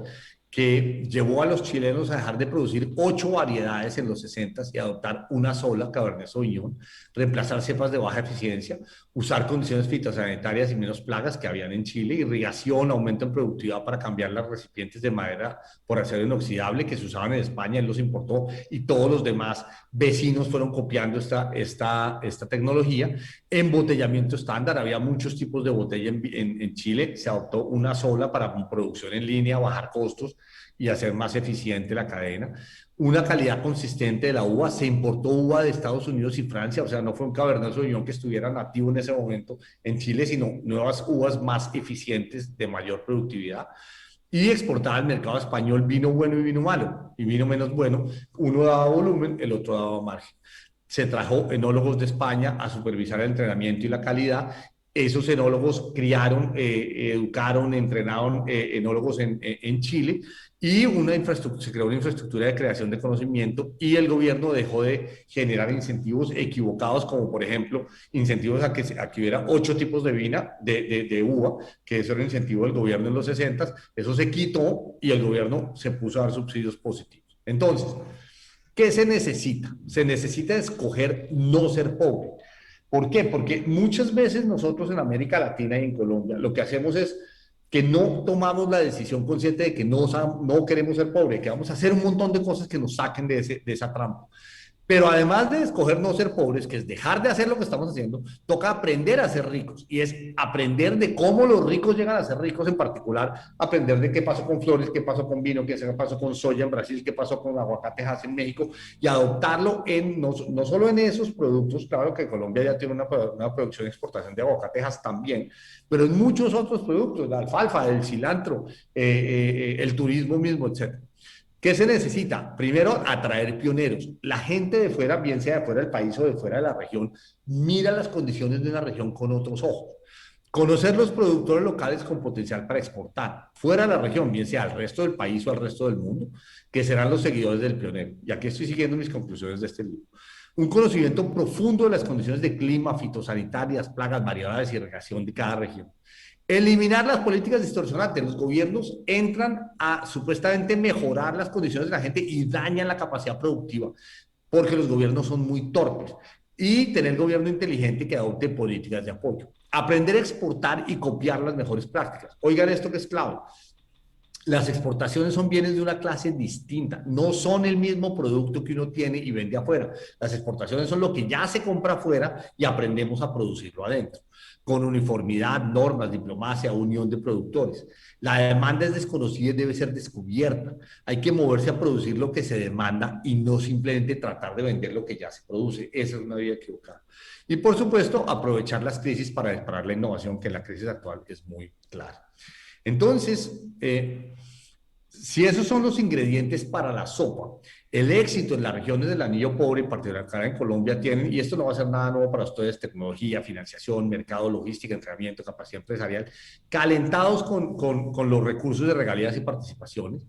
que llevó a los chilenos a dejar de producir 8 variedades en los 60 y adoptar una sola, Cabernet Sauvignon, reemplazar cepas de baja eficiencia, usar condiciones fitosanitarias y menos plagas que habían en Chile, irrigación, aumento en productividad para cambiar las recipientes de madera por acero inoxidable que se usaban en España, él los importó y todos los demás vecinos fueron copiando esta tecnología. Embotellamiento estándar, había muchos tipos de botella en Chile, se adoptó una sola para producción en línea, bajar costos y hacer más eficiente la cadena. Una calidad consistente de la uva, se importó uva de Estados Unidos y Francia, o sea, no fue un Cabernet Sauvignon que estuviera nativo en ese momento en Chile, sino nuevas uvas más eficientes, de mayor productividad. Y exportaba al mercado español vino bueno y vino malo, y vino menos bueno. Uno daba volumen, el otro daba margen. Se trajo enólogos de España a supervisar el entrenamiento y la calidad. Esos enólogos criaron, educaron, entrenaron enólogos en Chile y se creó una infraestructura de creación de conocimiento y el gobierno dejó de generar incentivos equivocados, como por ejemplo incentivos a que hubiera 8 tipos de uva, que eso era el incentivo del gobierno en los 60. Eso se quitó y el gobierno se puso a dar subsidios positivos. Entonces, ¿qué se necesita? Se necesita escoger no ser pobre. ¿Por qué? Porque muchas veces nosotros en América Latina y en Colombia lo que hacemos es que no tomamos la decisión consciente de que no queremos ser pobres, que vamos a hacer un montón de cosas que nos saquen de esa trampa. Pero además de escoger no ser pobres, que es dejar de hacer lo que estamos haciendo, toca aprender a ser ricos. Y es aprender de cómo los ricos llegan a ser ricos, en particular, aprender de qué pasó con flores, qué pasó con vino, qué pasó con soya en Brasil, qué pasó con aguacatejas en México, y adoptarlo no solo en esos productos. Claro que Colombia ya tiene una producción y exportación de aguacatejas también, pero en muchos otros productos, la alfalfa, el cilantro, el turismo mismo, etcétera. ¿Qué se necesita? Primero, atraer pioneros. La gente de fuera, bien sea de fuera del país o de fuera de la región, mira las condiciones de una región con otros ojos. Conocer los productores locales con potencial para exportar fuera de la región, bien sea al resto del país o al resto del mundo, que serán los seguidores del pionero. Y aquí estoy siguiendo mis conclusiones de este libro. Un conocimiento profundo de las condiciones de clima, fitosanitarias, plagas, variedades y irrigación de cada región. Eliminar las políticas distorsionantes. Los gobiernos entran a supuestamente mejorar las condiciones de la gente y dañan la capacidad productiva, porque los gobiernos son muy torpes. Y tener gobierno inteligente que adopte políticas de apoyo. Aprender a exportar y copiar las mejores prácticas. Oigan esto que es clave. Las exportaciones son bienes de una clase distinta, no son el mismo producto que uno tiene y vende afuera. Las exportaciones son lo que ya se compra afuera y aprendemos a producirlo adentro, con uniformidad, normas, diplomacia, unión de productores. La demanda es desconocida y debe ser descubierta. Hay que moverse a producir lo que se demanda y no simplemente tratar de vender lo que ya se produce. Esa es una vía equivocada. Y por supuesto, aprovechar las crisis para disparar la innovación, que en la crisis actual es muy clara. Entonces, si esos son los ingredientes para la sopa, el éxito en las regiones del anillo pobre, en particular acá en Colombia, tienen, y esto no va a ser nada nuevo para ustedes, tecnología, financiación, mercado, logística, entrenamiento, capacidad empresarial, calentados con los recursos de regalías y participaciones,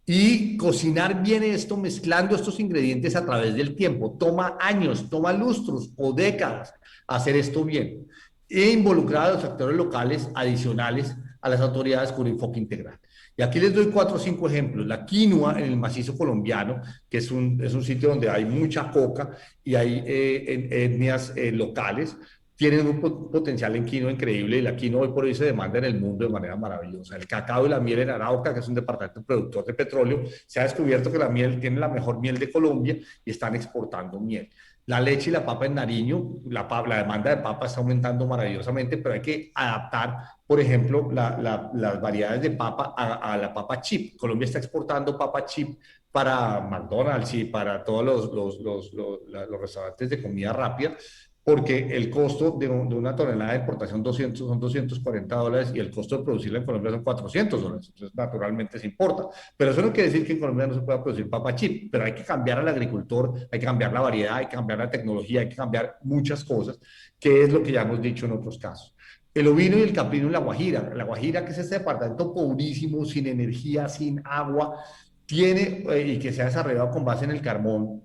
y cocinar bien esto, mezclando estos ingredientes a través del tiempo. Toma años, toma lustros o décadas hacer esto bien. E involucrar a los actores locales adicionales a las autoridades con un enfoque integral. Y aquí les doy 4 o 5 ejemplos. La quinoa en el macizo colombiano, que es un sitio donde hay mucha coca y hay etnias locales, tienen un potencial en quinoa increíble, y la quinoa hoy por hoy se demanda en el mundo de manera maravillosa. El cacao y la miel en Arauca, que es un departamento productor de petróleo, se ha descubierto que la miel tiene la mejor miel de Colombia y están exportando miel. La leche y la papa en Nariño, la demanda de papa está aumentando maravillosamente, pero hay que adaptar, por ejemplo, las variedades de papa a la papa chip. Colombia está exportando papa chip para McDonald's y para todos los restaurantes de comida rápida, porque el costo de una tonelada de exportación son $240 y el costo de producirla en Colombia son $400. Entonces, naturalmente se importa. Pero eso no quiere decir que en Colombia no se pueda producir papa chip, pero hay que cambiar al agricultor, hay que cambiar la variedad, hay que cambiar la tecnología, hay que cambiar muchas cosas, que es lo que ya hemos dicho en otros casos. El ovino y el caprino en La Guajira, que es este departamento pobrísimo, sin energía, sin agua, tiene, y que se ha desarrollado con base en el carbón,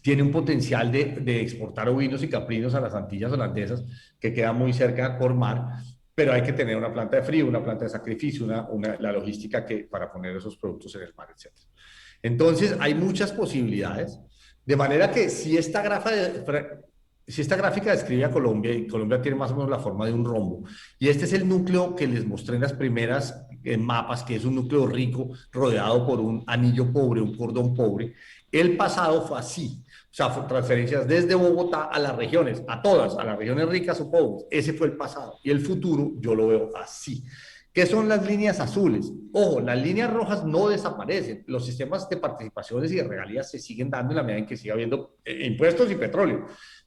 tiene un potencial de exportar ovinos y caprinos a las Antillas holandesas, que queda muy cerca por mar, pero hay que tener una planta de frío, una planta de sacrificio, la logística para poner esos productos en el mar, etc. Entonces, hay muchas posibilidades, de manera que si esta gráfica describe a Colombia, y Colombia tiene más o menos la forma de un rombo, y este es el núcleo que les mostré en las primeras mapas, que es un núcleo rico rodeado por un anillo pobre, un cordón pobre. El pasado fue así, o sea, fue transferencias desde Bogotá a las regiones, a todas, a las regiones ricas o pobres. Ese fue el pasado. Y el futuro yo lo veo así. ¿Qué son las líneas azules? Ojo, las líneas rojas no desaparecen. Los sistemas de participaciones y de regalías se siguen dando en la medida en que siga habiendo impuestos y petróleo.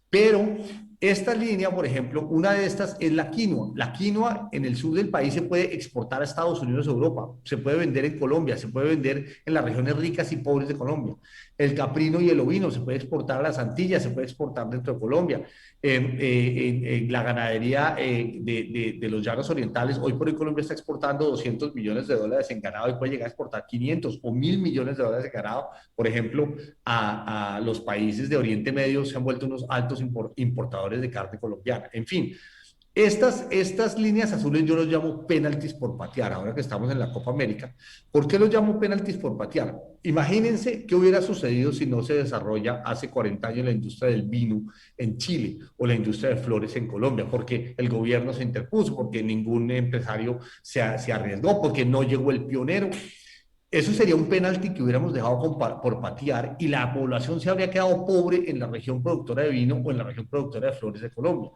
Pero esta línea, por ejemplo, una de estas es la quinoa. La quinoa en el sur del país se puede exportar a Estados Unidos o Europa, se puede vender en Colombia, se puede vender en las regiones ricas y pobres de Colombia. El caprino y el ovino se puede exportar a las Antillas, se puede exportar dentro de Colombia. La ganadería de los llanos orientales, hoy por hoy Colombia está exportando $200 millones en ganado y puede llegar a exportar 500 o 1.000 millones de dólares de ganado, por ejemplo, a los países de Oriente Medio. Se han vuelto unos altos importadores de carne colombiana. En fin, estas líneas azules yo los llamo penaltis por patear, ahora que estamos en la Copa América. ¿Por qué los llamo penaltis por patear? Imagínense qué hubiera sucedido si no se desarrolla hace 40 años la industria del vino en Chile o la industria de flores en Colombia, porque el gobierno se interpuso, porque ningún empresario se arriesgó, porque no llegó el pionero. Eso sería un penalti que hubiéramos dejado por patear y la población se habría quedado pobre en la región productora de vino o en la región productora de flores de Colombia.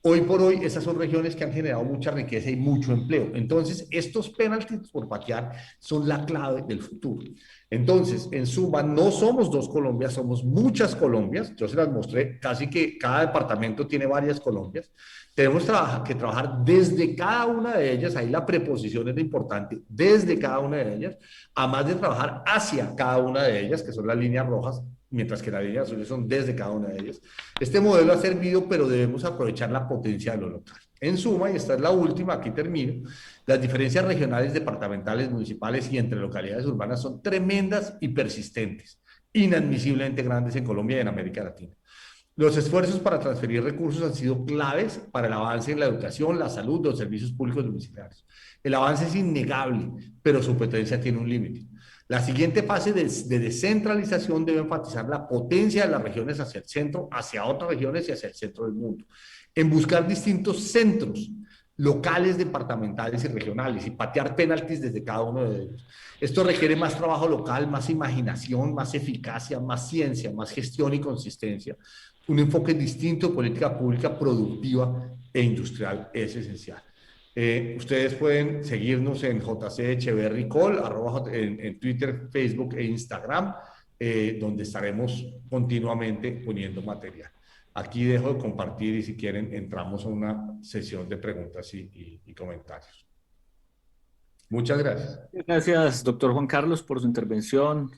Hoy por hoy, esas son regiones que han generado mucha riqueza y mucho empleo. Entonces, estos penaltis por patear son la clave del futuro. Entonces, en suma, no somos dos Colombias, somos muchas Colombias. Yo se las mostré, casi que cada departamento tiene varias Colombias. Tenemos que trabajar desde cada una de ellas, ahí la preposición es lo importante, desde cada una de ellas, a más de trabajar hacia cada una de ellas, que son las líneas rojas, mientras que las líneas azules son desde cada una de ellas. Este modelo ha servido, pero debemos aprovechar la potencia de lo local. En suma, y esta es la última, aquí termino, las diferencias regionales, departamentales, municipales y entre localidades urbanas son tremendas y persistentes, inadmisiblemente grandes en Colombia y en América Latina. Los esfuerzos para transferir recursos han sido claves para el avance en la educación, la salud, los servicios públicos domiciliarios. El avance es innegable, pero su potencia tiene un límite. La siguiente fase de descentralización debe enfatizar la potencia de las regiones hacia el centro, hacia otras regiones y hacia el centro del mundo, en buscar distintos centros locales, departamentales y regionales y patear penaltis desde cada uno de ellos. Esto requiere más trabajo local, más imaginación, más eficacia, más ciencia, más gestión y consistencia. Un enfoque distinto de política pública productiva e industrial es esencial. Ustedes pueden seguirnos en JC Echeverry Call, en Twitter, Facebook e Instagram, donde estaremos continuamente poniendo material. Aquí dejo de compartir y si quieren entramos a una sesión de preguntas y comentarios. Muchas gracias. Gracias, doctor Juan Carlos, por su intervención.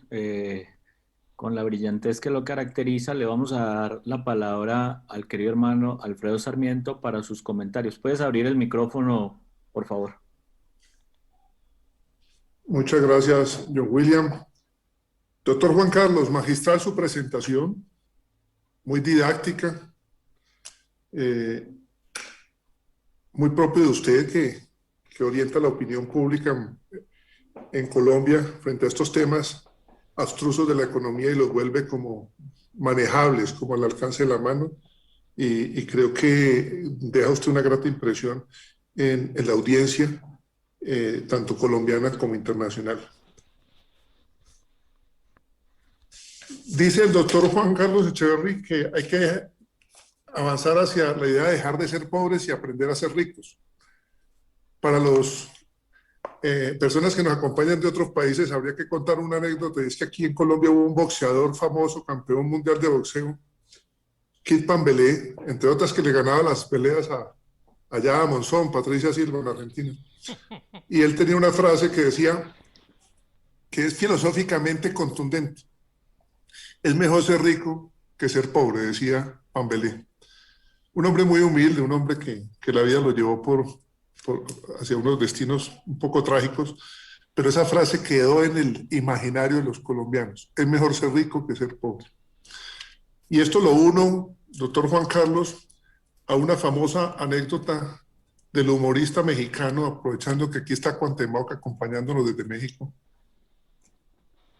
Con la brillantez que lo caracteriza, le vamos a dar la palabra al querido hermano Alfredo Sarmiento para sus comentarios. ¿Puedes abrir el micrófono, por favor? Muchas gracias, John William. Doctor Juan Carlos, magistral su presentación, muy didáctica, muy propio de usted que orienta la opinión pública en Colombia frente a estos temas abstrusos de la economía y los vuelve como manejables, como al alcance de la mano, y creo que deja usted una grata impresión en la audiencia, tanto colombiana como internacional. Dice el doctor Juan Carlos Echeverry que hay que avanzar hacia la idea de dejar de ser pobres y aprender a ser ricos. Para los personas que nos acompañan de otros países, habría que contar una anécdota. Es que aquí en Colombia hubo un boxeador famoso, campeón mundial de boxeo, Kid Pambelé, entre otras, que le ganaba las peleas allá a Monzón, Patricia Silva, en Argentina. Y él tenía una frase que decía, que es filosóficamente contundente: es mejor ser rico que ser pobre, decía Pambelé. Un hombre muy humilde, un hombre que la vida lo llevó hacia unos destinos un poco trágicos, pero esa frase quedó en el imaginario de los colombianos: es mejor ser rico que ser pobre. Y esto lo uno, doctor Juan Carlos, a una famosa anécdota del humorista mexicano, aprovechando que aquí está Cuauhtémoc acompañándonos desde México,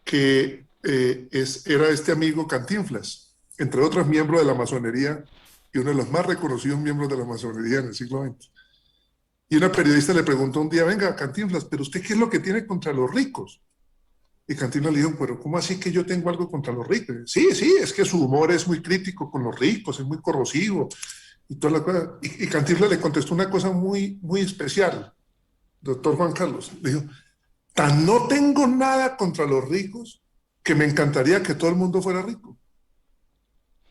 que era este amigo Cantinflas, entre otros miembros de la masonería y uno de los más reconocidos miembros de la masonería en el siglo XX. Y una periodista le preguntó un día: venga, Cantinflas, ¿pero usted qué es lo que tiene contra los ricos? Y Cantinflas le dijo: pero ¿cómo así que yo tengo algo contra los ricos? Sí, es que su humor es muy crítico con los ricos, es muy corrosivo y toda la cosa. Y Cantinflas le contestó una cosa muy, muy especial, doctor Juan Carlos. Le dijo: tan no tengo nada contra los ricos que me encantaría que todo el mundo fuera rico.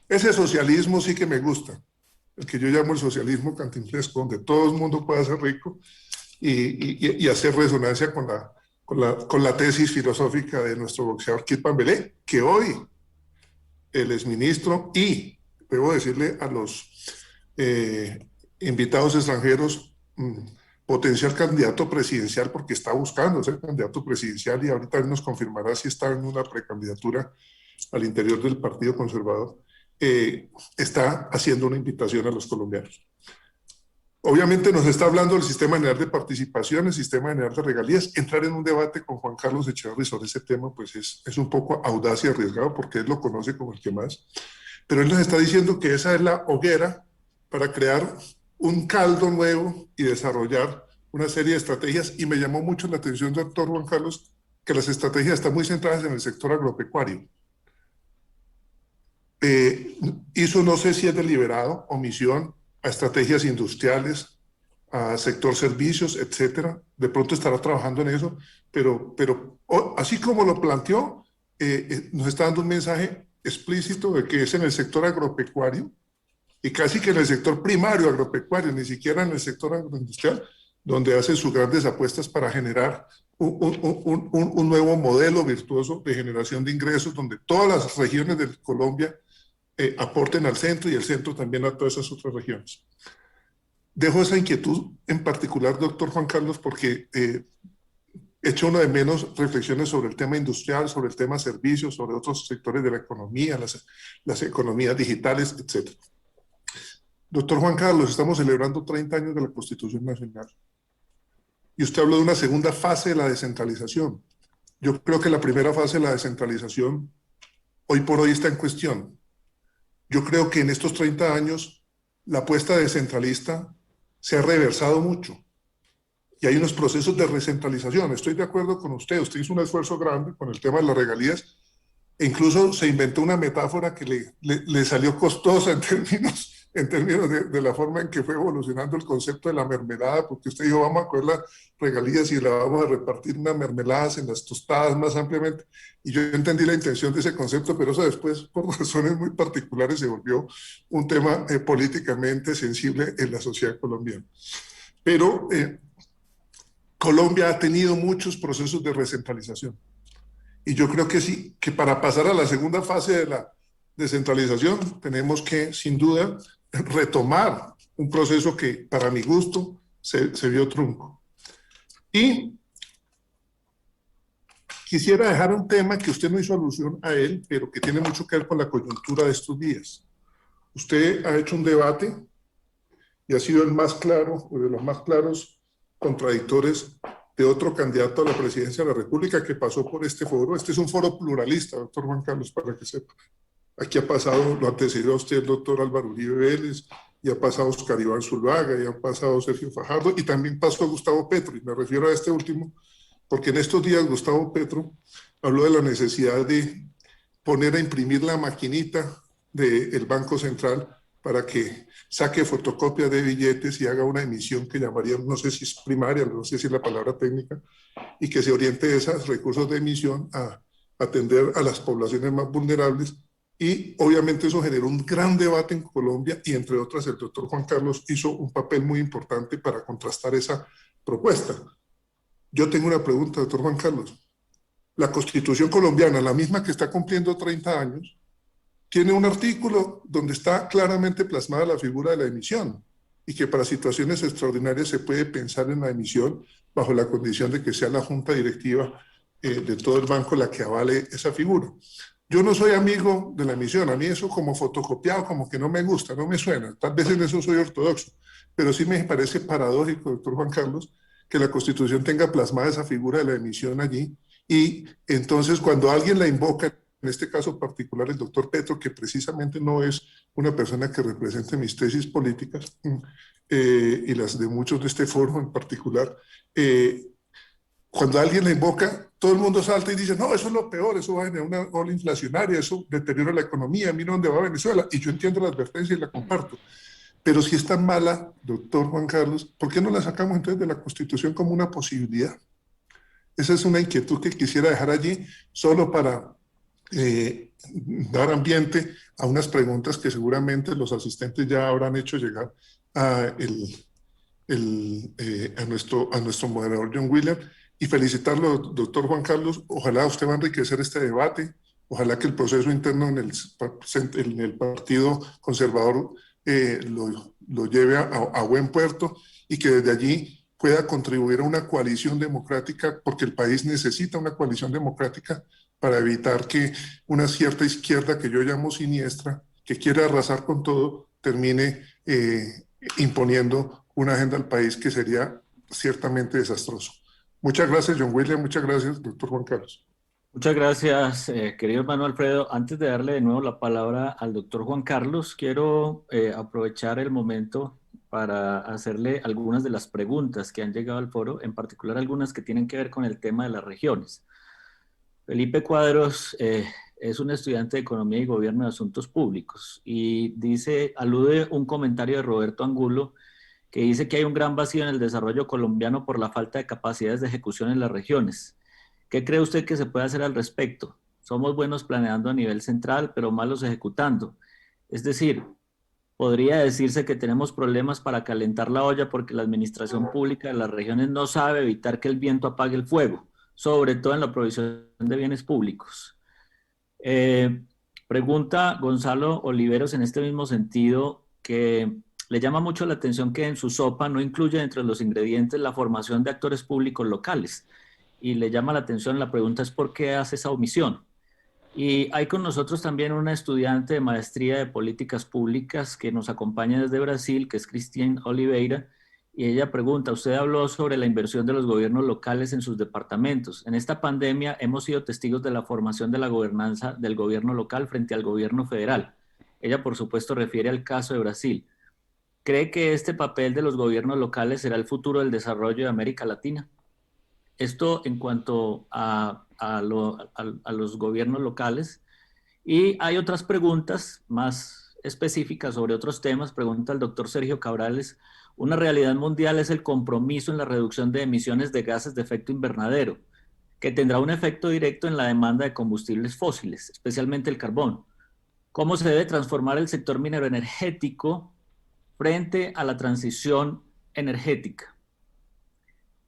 Ese socialismo sí que me gusta, el que yo llamo el socialismo cantinflesco, donde todo el mundo pueda ser rico y hacer resonancia con la tesis filosófica de nuestro boxeador Kid Pambelé, que hoy el exministro y, debo decirle a los invitados extranjeros, potencial candidato presidencial, porque está buscando ser candidato presidencial y ahorita nos confirmará si está en una precandidatura al interior del Partido Conservador, está haciendo una invitación a los colombianos. Obviamente nos está hablando del sistema general de participación, el sistema general de regalías. Entrar en un debate con Juan Carlos Echeverry sobre ese tema pues es un poco audaz y arriesgado, porque él lo conoce como el que más, pero él nos está diciendo que esa es la hoguera para crear un caldo nuevo y desarrollar una serie de estrategias. Y me llamó mucho la atención, doctor Juan Carlos, que las estrategias están muy centradas en el sector agropecuario. Hizo, no sé si es deliberado, omisión a estrategias industriales, a sector servicios, etcétera. De pronto estará trabajando en eso, pero así como lo planteó, nos está dando un mensaje explícito de que es en el sector agropecuario y casi que en el sector primario agropecuario, ni siquiera en el sector agroindustrial, donde hace sus grandes apuestas para generar un nuevo modelo virtuoso de generación de ingresos, donde todas las regiones de Colombia aporten al centro y el centro también a todas esas otras regiones. Dejo esa inquietud en particular, doctor Juan Carlos, porque echo uno de menos reflexiones sobre el tema industrial, sobre el tema servicios, sobre otros sectores de la economía, las economías digitales, etc. Doctor Juan Carlos, estamos celebrando 30 años de la Constitución Nacional. Y usted habló de una segunda fase de la descentralización. Yo creo que la primera fase de la descentralización hoy por hoy está en cuestión. Yo creo que en estos 30 años la apuesta descentralista se ha reversado mucho y hay unos procesos de recentralización. Estoy de acuerdo con usted, usted hizo un esfuerzo grande con el tema de las regalías e incluso se inventó una metáfora que le salió costosa en términos de la forma en que fue evolucionando el concepto de la mermelada, porque usted dijo, vamos a coger las regalías y la vamos a repartir unas mermeladas en las tostadas más ampliamente. Y yo entendí la intención de ese concepto, pero eso después, por razones muy particulares, se volvió un tema políticamente sensible en la sociedad colombiana. Pero Colombia ha tenido muchos procesos de recentralización. Y yo creo que sí, que para pasar a la segunda fase de la descentralización tenemos que, sin duda, retomar un proceso que, para mi gusto, se vio trunco. Y quisiera dejar un tema que usted no hizo alusión a él, pero que tiene mucho que ver con la coyuntura de estos días. Usted ha hecho un debate y ha sido el más claro, o de los más claros contradictores de otro candidato a la presidencia de la República que pasó por este foro. Este es un foro pluralista, doctor Juan Carlos, para que sepa. Aquí ha pasado, lo antecedió a usted el doctor Álvaro Uribe Vélez, y ha pasado Oscar Iván Zuluaga, y ha pasado Sergio Fajardo, y también pasó Gustavo Petro, y me refiero a este último, porque en estos días Gustavo Petro habló de la necesidad de poner a imprimir la maquinita del Banco Central para que saque fotocopias de billetes y haga una emisión que llamaría, no sé si es primaria, no sé si es la palabra técnica, y que se oriente esos recursos de emisión a atender a las poblaciones más vulnerables. Y obviamente eso generó un gran debate en Colombia y entre otras el doctor Juan Carlos hizo un papel muy importante para contrastar esa propuesta. Yo tengo una pregunta, doctor Juan Carlos. La Constitución colombiana, la misma que está cumpliendo 30 años, tiene un artículo donde está claramente plasmada la figura de la emisión y que para situaciones extraordinarias se puede pensar en la emisión bajo la condición de que sea la junta directiva de todo el banco la que avale esa figura. Yo no soy amigo de la emisión, a mí eso como fotocopiado como que no me gusta, no me suena, tal vez en eso soy ortodoxo, pero sí me parece paradójico, doctor Juan Carlos, que la Constitución tenga plasmada esa figura de la emisión allí y entonces cuando alguien la invoca, en este caso particular el doctor Petro, que precisamente no es una persona que represente mis tesis políticas y las de muchos de este foro en particular, cuando alguien la invoca, todo el mundo salta y dice, no, eso es lo peor, eso va a generar una ola inflacionaria, eso deteriora la economía, mira dónde va Venezuela. Y yo entiendo la advertencia y la comparto. Pero si es tan mala, doctor Juan Carlos, ¿por qué no la sacamos entonces de la Constitución como una posibilidad? Esa es una inquietud que quisiera dejar allí, solo para dar ambiente a unas preguntas que seguramente los asistentes ya habrán hecho llegar a, a nuestro moderador John William. Y felicitarlo, doctor Juan Carlos. Ojalá usted va a enriquecer este debate. Ojalá que el proceso interno en el Partido Conservador lo lleve a buen puerto y que desde allí pueda contribuir a una coalición democrática, porque el país necesita una coalición democrática para evitar que una cierta izquierda que yo llamo siniestra, que quiere arrasar con todo, termine imponiendo una agenda al país que sería ciertamente desastroso. Muchas gracias, John William. Muchas gracias, doctor Juan Carlos. Muchas gracias, querido hermano Alfredo. Antes de darle de nuevo la palabra al doctor Juan Carlos, quiero aprovechar el momento para hacerle algunas de las preguntas que han llegado al foro, en particular algunas que tienen que ver con el tema de las regiones. Felipe Cuadros es un estudiante de Economía y Gobierno de Asuntos Públicos y alude un comentario de Roberto Angulo que dice que hay un gran vacío en el desarrollo colombiano por la falta de capacidades de ejecución en las regiones. ¿Qué cree usted que se puede hacer al respecto? Somos buenos planeando a nivel central, pero malos ejecutando. Es decir, podría decirse que tenemos problemas para calentar la olla porque la administración pública de las regiones no sabe evitar que el viento apague el fuego, sobre todo en la provisión de bienes públicos. Eh, Pregunta Gonzalo Oliveros en este mismo sentido, que le llama mucho la atención que en su sopa no incluye entre los ingredientes la formación de actores públicos locales. Y le llama la atención, la pregunta es ¿por qué hace esa omisión? Y hay con nosotros también una estudiante de maestría de políticas públicas que nos acompaña desde Brasil, que es Cristina Oliveira, y ella pregunta, usted habló sobre la inversión de los gobiernos locales en sus departamentos. En esta pandemia hemos sido testigos de la formación de la gobernanza del gobierno local frente al gobierno federal. Ella, por supuesto, refiere al caso de Brasil. ¿Cree que este papel de los gobiernos locales será el futuro del desarrollo de América Latina? Esto en cuanto a los gobiernos locales. Y hay otras preguntas más específicas sobre otros temas. Pregunta el doctor Sergio Cabrales. Una realidad mundial es el compromiso en la reducción de emisiones de gases de efecto invernadero, que tendrá un efecto directo en la demanda de combustibles fósiles, especialmente el carbón. ¿Cómo se debe transformar el sector minero energético frente a la transición energética?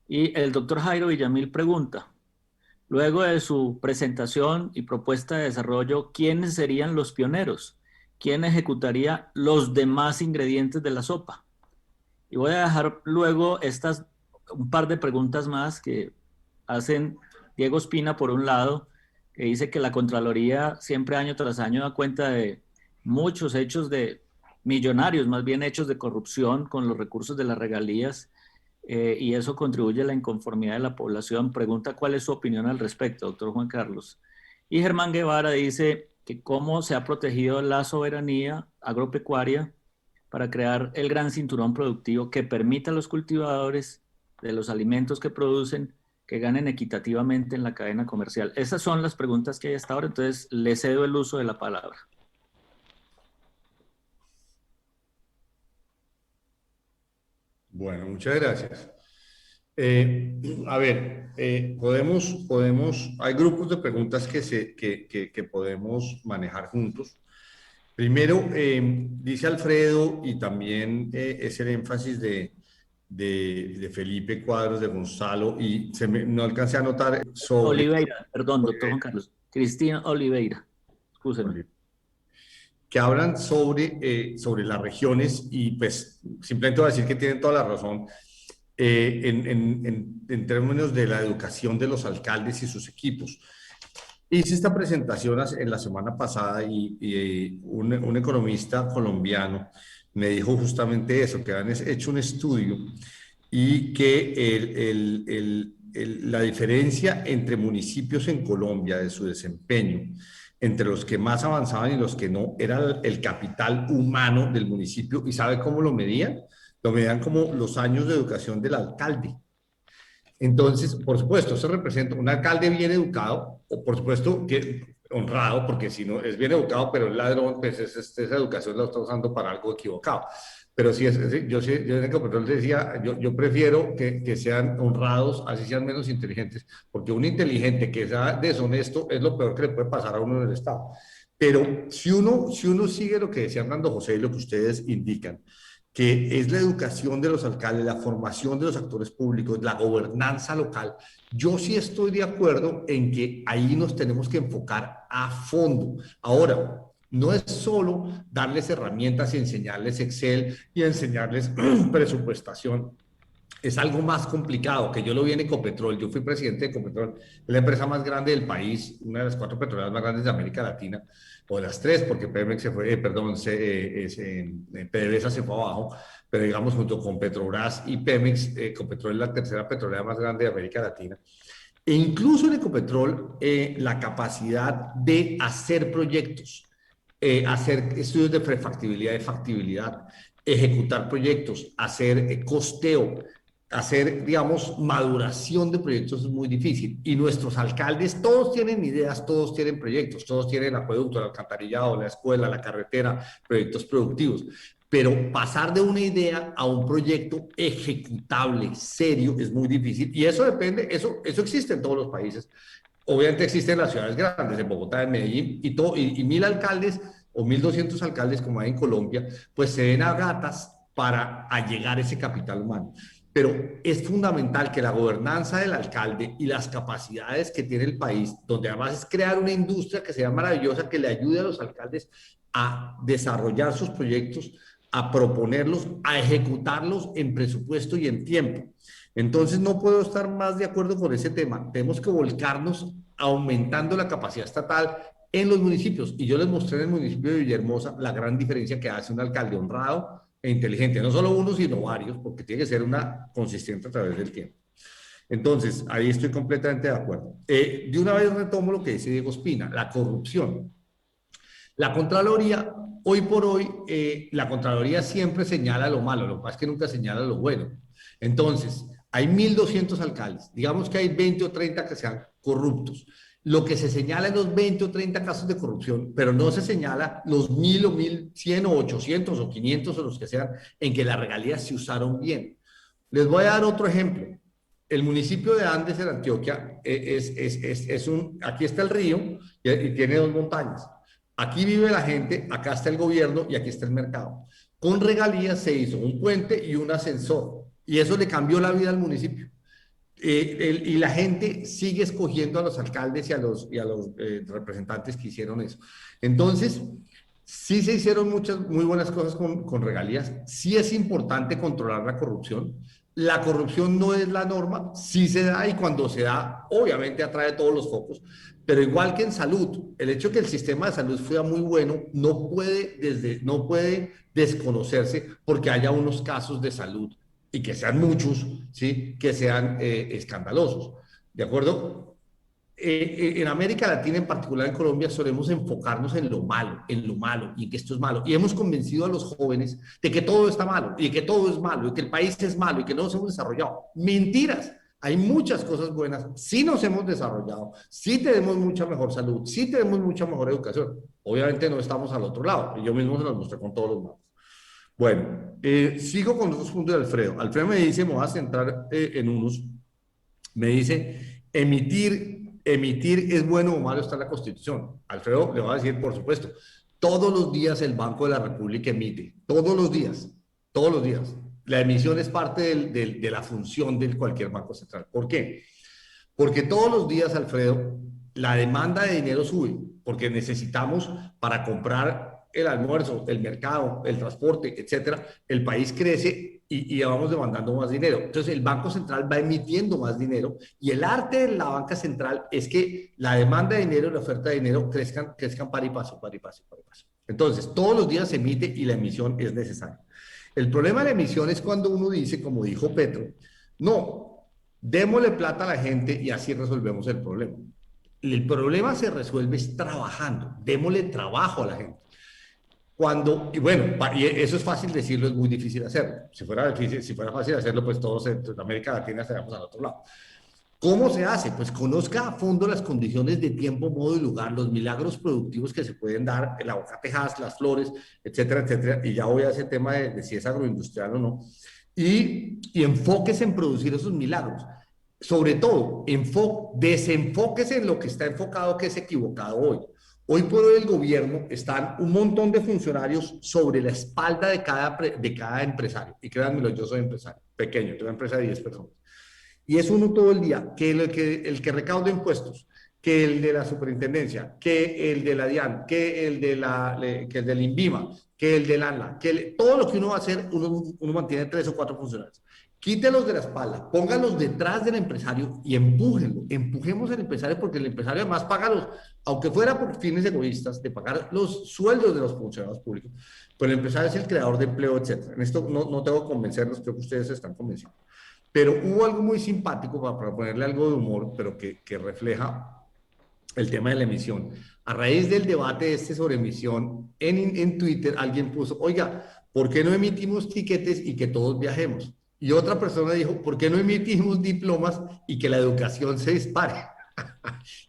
Y el doctor Jairo Villamil pregunta, luego de su presentación y propuesta de desarrollo, ¿quiénes serían los pioneros? ¿Quién ejecutaría los demás ingredientes de la sopa? Y voy a dejar luego un par de preguntas más que hacen Diego Espina por un lado, que dice que la Contraloría siempre año tras año da cuenta de muchos hechos de millonarios, más bien hechos de corrupción con los recursos de las regalías, y eso contribuye a la inconformidad de la población. Pregunta cuál es su opinión al respecto, doctor Juan Carlos. Y Germán Guevara dice que cómo se ha protegido la soberanía agropecuaria para crear el gran cinturón productivo que permita a los cultivadores de los alimentos que producen que ganen equitativamente en la cadena comercial. Esas son las preguntas que hay hasta ahora, entonces le cedo el uso de la palabra. Bueno, muchas gracias. A ver, hay grupos de preguntas que podemos manejar juntos. Primero, dice Alfredo, y también es el énfasis de Felipe Cuadros, de Gonzalo, y no alcancé a notar sobre... Oliveira, perdón, doctor Juan Carlos. Cristina Oliveira, escúcheme. Que hablan sobre las regiones y pues simplemente voy a decir que tienen toda la razón en términos de la educación de los alcaldes y sus equipos. Hice esta presentación en la semana pasada y un economista colombiano me dijo justamente eso, que han hecho un estudio y que la diferencia entre municipios en Colombia de su desempeño, entre los que más avanzaban y los que no, era el capital humano del municipio. ¿Y sabe cómo lo medían? Lo medían como los años de educación del alcalde. Entonces, por supuesto, eso representa un alcalde bien educado, o por supuesto que honrado, porque si no es bien educado, pero el ladrón, pues esa educación la está usando para algo equivocado. Pero sí, yo en Ecopetrol decía, yo prefiero que sean honrados, así sean menos inteligentes, porque un inteligente que sea deshonesto es lo peor que le puede pasar a uno en el Estado. Pero si uno sigue lo que decía Hernando José y lo que ustedes indican, que es la educación de los alcaldes, la formación de los actores públicos, la gobernanza local, yo sí estoy de acuerdo en que ahí nos tenemos que enfocar a fondo. Ahora, no es solo darles herramientas y enseñarles Excel y enseñarles presupuestación. Es algo más complicado, que yo lo vi en Ecopetrol. Yo fui presidente de Ecopetrol, la empresa más grande del país, una de las 4 petroleras más grandes de América Latina, o de las 3, porque Pemex se fue, PDVSA se fue abajo, pero digamos junto con Petrobras y Pemex, Ecopetrol es la tercera petrolera más grande de América Latina. E incluso en Ecopetrol, la capacidad de hacer proyectos, hacer estudios de prefactibilidad y factibilidad, ejecutar proyectos, hacer costeo, hacer, digamos, maduración de proyectos es muy difícil. Y nuestros alcaldes, todos tienen ideas, todos tienen proyectos, todos tienen acueducto, el alcantarillado, la escuela, la carretera, proyectos productivos. Pero pasar de una idea a un proyecto ejecutable, serio, es muy difícil. Y eso depende, eso existe en todos los países. Obviamente existe en las ciudades grandes, en Bogotá, en Medellín, y 1000 alcaldes o 1200 alcaldes, como hay en Colombia, pues se ven a gatas para allegar ese capital humano. Pero es fundamental que la gobernanza del alcalde y las capacidades que tiene el país, donde además es crear una industria que sea maravillosa, que le ayude a los alcaldes a desarrollar sus proyectos, a proponerlos, a ejecutarlos en presupuesto y en tiempo. Entonces no puedo estar más de acuerdo con ese tema. Tenemos que volcarnos aumentando la capacidad estatal en los municipios. Y yo les mostré en el municipio de Villahermosa la gran diferencia que hace un alcalde honrado e inteligente. No solo uno, sino varios, porque tiene que ser una consistente a través del tiempo. Entonces, ahí estoy completamente de acuerdo. De una vez retomo lo que dice Diego Espina, la corrupción. La Contraloría, hoy por hoy, la Contraloría siempre señala lo malo, lo que pasa es que nunca señala lo bueno. Entonces, hay 1200 alcaldes, digamos que hay 20 o 30 que sean corruptos. Lo que se señala en los 20 o 30 casos de corrupción, pero no se señala los 1000 o 1100 o 800 o 500 o los que sean en que las regalías se usaron bien. Les voy a dar otro ejemplo. El municipio de Andes, en Antioquia, aquí está el río y tiene 2 montañas. Aquí vive la gente, acá está el gobierno y aquí está el mercado. Con regalías se hizo un puente y un ascensor y eso le cambió la vida al municipio. Y la gente sigue escogiendo a los alcaldes y a los representantes que hicieron eso. Entonces, sí se hicieron muchas muy buenas cosas con regalías. Sí es importante controlar la corrupción. La corrupción no es la norma, sí se da y cuando se da, obviamente atrae todos los focos. Pero igual que en salud, el hecho de que el sistema de salud fuera muy bueno no puede desconocerse porque haya unos casos de salud y que sean muchos, ¿sí? Que sean escandalosos. ¿De acuerdo? En América Latina, en particular en Colombia, solemos enfocarnos en lo malo, y en que esto es malo. Y hemos convencido a los jóvenes de que todo está malo, y de que todo es malo, y que el país es malo, y que no nos hemos desarrollado. Mentiras. Hay muchas cosas buenas, sí nos hemos desarrollado, sí tenemos mucha mejor salud, sí tenemos mucha mejor educación. Obviamente no estamos al otro lado, y yo mismo se los mostré con todos los malos. Bueno, sigo con los puntos de Alfredo. Alfredo me dice, me voy a centrar en unos, me dice, emitir es bueno o malo, está en la Constitución. Alfredo le va a decir, por supuesto, todos los días el Banco de la República emite, todos los días, todos los días. La emisión es parte de la función de cualquier banco central. ¿Por qué? Porque todos los días, Alfredo, la demanda de dinero sube, porque necesitamos para comprar el almuerzo, el mercado, el transporte, etcétera, el país crece y vamos demandando más dinero. Entonces, el Banco Central va emitiendo más dinero y el arte de la banca central es que la demanda de dinero y la oferta de dinero crezcan par y paso, par y paso, par y paso. Entonces, todos los días se emite y la emisión es necesaria. El problema de la emisión es cuando uno dice, como dijo Petro, no, démosle plata a la gente y así resolvemos el problema. El problema se resuelve trabajando, démosle trabajo a la gente. Y bueno, y eso es fácil decirlo, es muy difícil hacerlo. Si fuera fácil hacerlo, pues todos en América Latina estaríamos al otro lado. ¿Cómo se hace? Pues conozca a fondo las condiciones de tiempo, modo y lugar, los milagros productivos que se pueden dar, el aguacatejas, las flores, etcétera, etcétera. Y ya voy a ese tema de si es agroindustrial o no. Y enfóquese en producir esos milagros. Sobre todo, desenfóquese en lo que está enfocado, que es equivocado hoy. Hoy por hoy el gobierno están un montón de funcionarios sobre la espalda de cada empresario. Y créanmelo, yo soy empresario, pequeño, tengo una empresa de 10 personas. Y es uno todo el día, que el que recauda impuestos, que el de la superintendencia, que el de la DIAN, que el del INVIMA, que el del ANLA, todo lo que uno va a hacer, uno mantiene 3 o 4 funcionarios. Quítelos de la espalda, pónganlos detrás del empresario y empújenlo. Empujemos al empresario porque el empresario además paga aunque fuera por fines egoístas, de pagar los sueldos de los funcionarios públicos. Pero el empresario es el creador de empleo, etc. En esto no tengo que convencerlos, creo que ustedes están convencidos. Pero hubo algo muy simpático para ponerle algo de humor, pero que refleja el tema de la emisión. A raíz del debate sobre emisión, en Twitter alguien puso, oiga, ¿por qué no emitimos tiquetes y que todos viajemos? Y otra persona dijo, ¿por qué no emitimos diplomas y que la educación se dispare?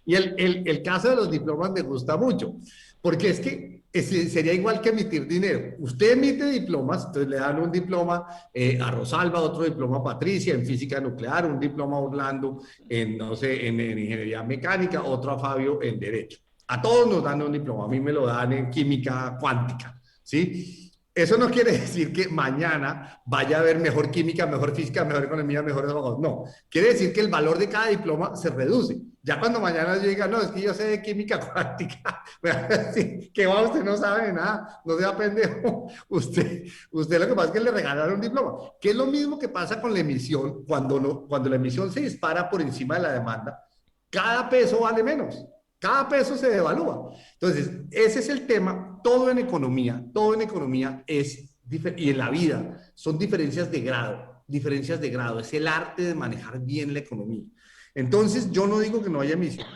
Y el caso de los diplomas me gusta mucho, porque es que sería igual que emitir dinero. Usted emite diplomas, entonces le dan un diploma a Rosalba, otro diploma a Patricia en física nuclear, un diploma a Orlando en, no sé, en ingeniería mecánica, otro a Fabio en derecho. A todos nos dan un diploma, a mí me lo dan en química cuántica, ¿sí? Eso no quiere decir que mañana vaya a haber mejor química, mejor física, mejor economía, mejores abogados. No, quiere decir que el valor de cada diploma se reduce. Ya cuando mañana yo diga, no, es que yo sé de química cuántica, que va, usted no sabe de nada, no sea pendejo. Usted lo que pasa es que le regalaron un diploma, que es lo mismo que pasa con la emisión, cuando la emisión se dispara por encima de la demanda, cada peso vale menos. Cada peso se devalúa. Entonces, ese es el tema. Todo en economía es, y en la vida, son diferencias de grado, diferencias de grado. Es el arte de manejar bien la economía. Entonces, yo no digo que no haya emisión,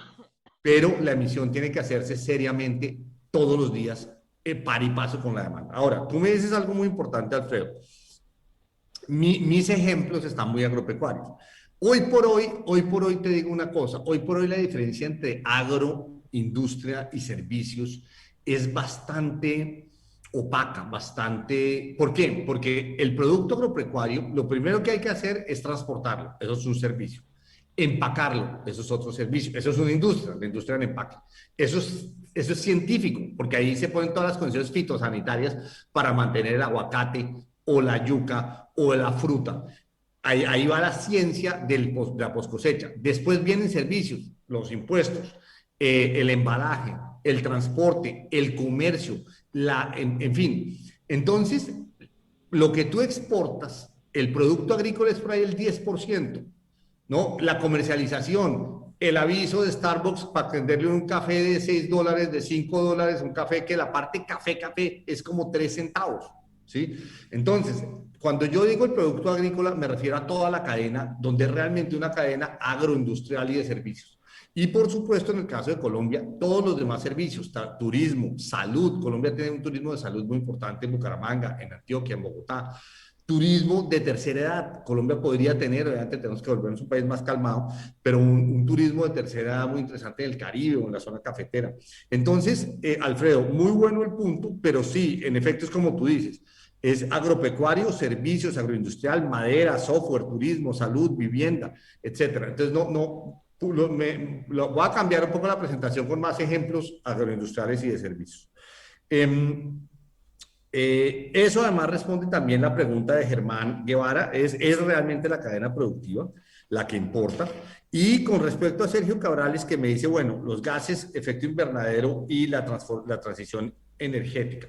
pero la emisión tiene que hacerse seriamente todos los días, par y paso con la demanda. Ahora, tú me dices algo muy importante, Alfredo. Mis ejemplos están muy agropecuarios. Hoy por hoy te digo una cosa, hoy por hoy la diferencia entre agro, industria y servicios es bastante opaca, bastante... ¿Por qué? Porque el producto agropecuario, lo primero que hay que hacer es transportarlo, eso es un servicio. Empacarlo, eso es otro servicio, eso es una industria, la industria del empaque. Eso es científico, porque ahí se ponen todas las condiciones fitosanitarias para mantener el aguacate o la yuca o la fruta. Ahí va la ciencia de la poscosecha. Después vienen servicios, los impuestos, el embalaje, el transporte, el comercio, en fin. Entonces, lo que tú exportas, el producto agrícola es por ahí el 10%, ¿no? La comercialización, el aviso de Starbucks para venderle un café de $6, de $5, un café que la parte café es como 3 centavos, ¿sí? Entonces, cuando yo digo el producto agrícola, me refiero a toda la cadena, donde es realmente una cadena agroindustrial y de servicios. Y por supuesto, en el caso de Colombia, todos los demás servicios, turismo, salud. Colombia tiene un turismo de salud muy importante en Bucaramanga, en Antioquia, en Bogotá. Turismo de tercera edad. Colombia podría tener, obviamente tenemos que volvernos un país más calmado, pero un turismo de tercera edad muy interesante en el Caribe o en la zona cafetera. Entonces, Alfredo, muy bueno el punto, pero sí, en efecto es como tú dices, es agropecuario, servicios, agroindustrial, madera, software, turismo, salud, vivienda, etcétera. Entonces, voy a cambiar un poco la presentación con más ejemplos agroindustriales y de servicios. Eso además responde también la pregunta de Germán Guevara, ¿es realmente la cadena productiva la que importa? Y con respecto a Sergio Cabrales, que me dice, bueno, los gases, efecto invernadero y la transición energética.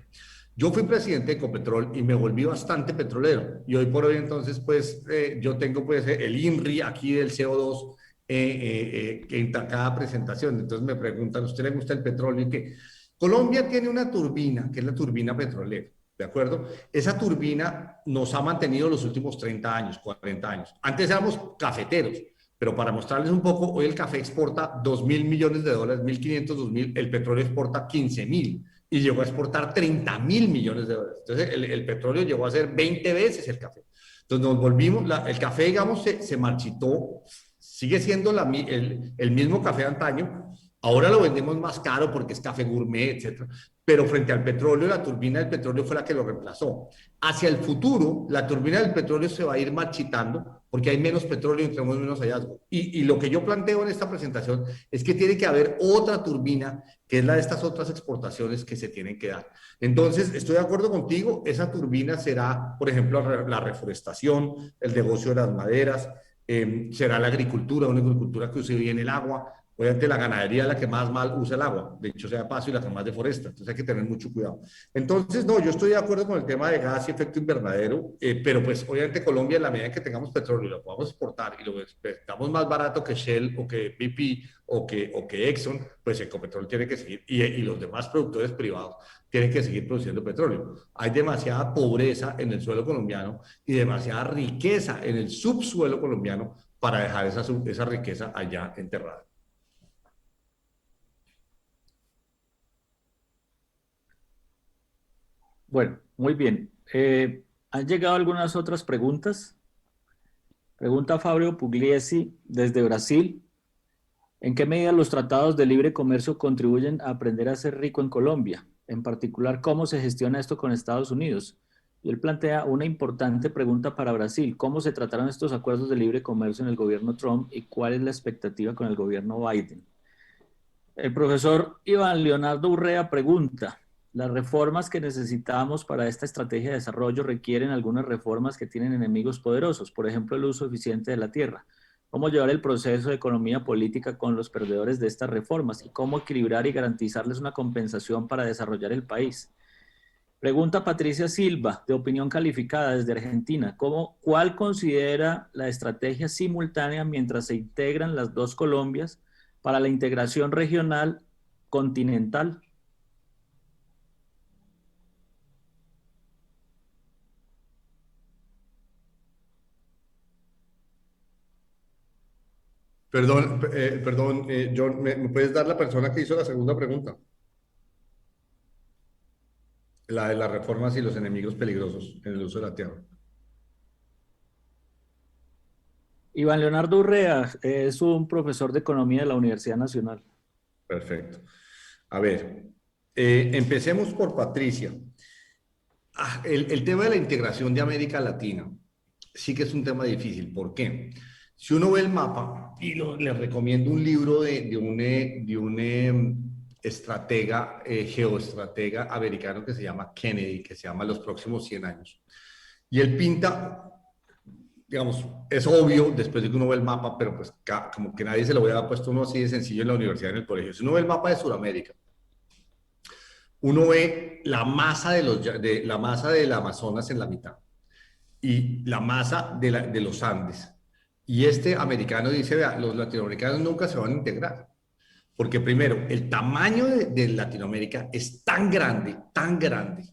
Yo fui presidente de Ecopetrol y me volví bastante petrolero. Y hoy por hoy, entonces, pues, yo tengo pues el INRI aquí del CO2 en cada presentación. Entonces me preguntan, ¿a usted le gusta el petróleo y qué? Colombia tiene una turbina, que es la turbina petrolera, ¿de acuerdo? Esa turbina nos ha mantenido los últimos 30 años, 40 años. Antes éramos cafeteros, pero para mostrarles un poco, hoy el café exporta $2.000 millones, 1.500, 2.000, el petróleo exporta 15.000 y llegó a exportar $30.000 millones. Entonces, el petróleo llegó a ser 20 veces el café. Entonces, nos volvimos, el café, digamos, se marchitó, sigue siendo el mismo café de antaño. Ahora lo vendemos más caro porque es café gourmet, etcétera. Pero frente al petróleo, la turbina del petróleo fue la que lo reemplazó. Hacia el futuro, la turbina del petróleo se va a ir marchitando porque hay menos petróleo y tenemos menos hallazgos. Y lo que yo planteo en esta presentación es que tiene que haber otra turbina, que es la de estas otras exportaciones que se tienen que dar. Entonces, estoy de acuerdo contigo, esa turbina será, por ejemplo, la reforestación, el negocio de las maderas, será la agricultura, una agricultura que use bien el agua. Obviamente la ganadería es la que más mal usa el agua, de hecho sea de paso, y la que más deforesta, entonces hay que tener mucho cuidado. Entonces, no, yo estoy de acuerdo con el tema de gas y efecto invernadero, pero pues obviamente Colombia, en la medida en que tengamos petróleo y lo podamos exportar y lo exportamos más barato que Shell o que BP o que Exxon, pues Ecopetrol tiene que seguir, y los demás productores privados tienen que seguir produciendo petróleo. Hay demasiada pobreza en el suelo colombiano y demasiada riqueza en el subsuelo colombiano para dejar esa riqueza allá enterrada. Bueno, muy bien. ¿Han llegado algunas otras preguntas? Pregunta Fabio Pugliesi desde Brasil. ¿En qué medida los tratados de libre comercio contribuyen a aprender a ser rico en Colombia? En particular, ¿cómo se gestiona esto con Estados Unidos? Y él plantea una importante pregunta para Brasil. ¿Cómo se trataron estos acuerdos de libre comercio en el gobierno Trump y cuál es la expectativa con el gobierno Biden? El profesor Iván Leonardo Urrea pregunta, ¿las reformas que necesitamos para esta estrategia de desarrollo requieren algunas reformas que tienen enemigos poderosos? Por ejemplo, el uso eficiente de la tierra. ¿Cómo llevar el proceso de economía política con los perdedores de estas reformas? ¿Y cómo equilibrar y garantizarles una compensación para desarrollar el país? Pregunta Patricia Silva, de Opinión Calificada desde Argentina. ¿Cuál considera la estrategia simultánea mientras se integran las dos Colombias para la integración regional continental? Perdón, John, ¿me puedes dar la persona que hizo la segunda pregunta? La de las reformas y los enemigos peligrosos en el uso de la tierra. Iván Leonardo Urrea es un profesor de economía de la Universidad Nacional. Perfecto. A ver, empecemos por Patricia. El tema de la integración de América Latina sí que es un tema difícil. ¿Por qué? Si uno ve el mapa, y les recomiendo un libro de un estratega, geoestratega americano que se llama Kennedy, que se llama Los próximos 100 años. Y él pinta, digamos, es obvio después de que uno ve el mapa, pero pues como que nadie se lo hubiera puesto uno así de sencillo en la universidad, en el colegio. Si uno ve el mapa de Sudamérica, uno ve la masa la masa del Amazonas en la mitad y la masa de los Andes. Y este americano dice, vea, los latinoamericanos nunca se van a integrar. Porque primero, el tamaño de Latinoamérica es tan grande, tan grande.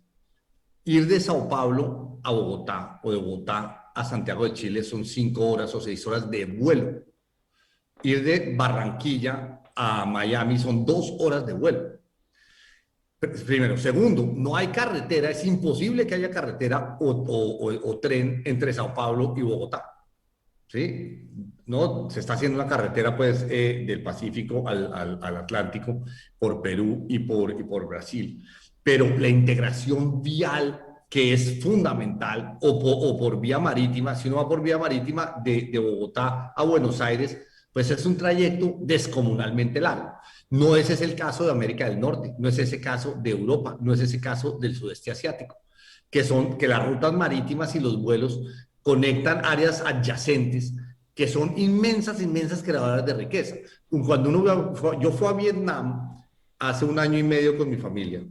Ir de Sao Paulo a Bogotá o de Bogotá a Santiago de Chile son 5 horas o 6 horas de vuelo. Ir de Barranquilla a Miami son 2 horas de vuelo. Primero. Segundo, no hay carretera, es imposible que haya carretera o tren entre Sao Paulo y Bogotá. ¿Sí? No, se está haciendo una carretera pues del Pacífico al Atlántico por Perú y por Brasil. Pero la integración vial, que es fundamental, o por vía marítima, si uno va por vía marítima de Bogotá a Buenos Aires, pues es un trayecto descomunalmente largo. No ese es el caso de América del Norte, no es ese caso de Europa, no es ese caso del sudeste asiático, que las rutas marítimas y los vuelos conectan áreas adyacentes que son inmensas, inmensas creadoras de riqueza. Yo fui a Vietnam hace 1 año y medio con mi familia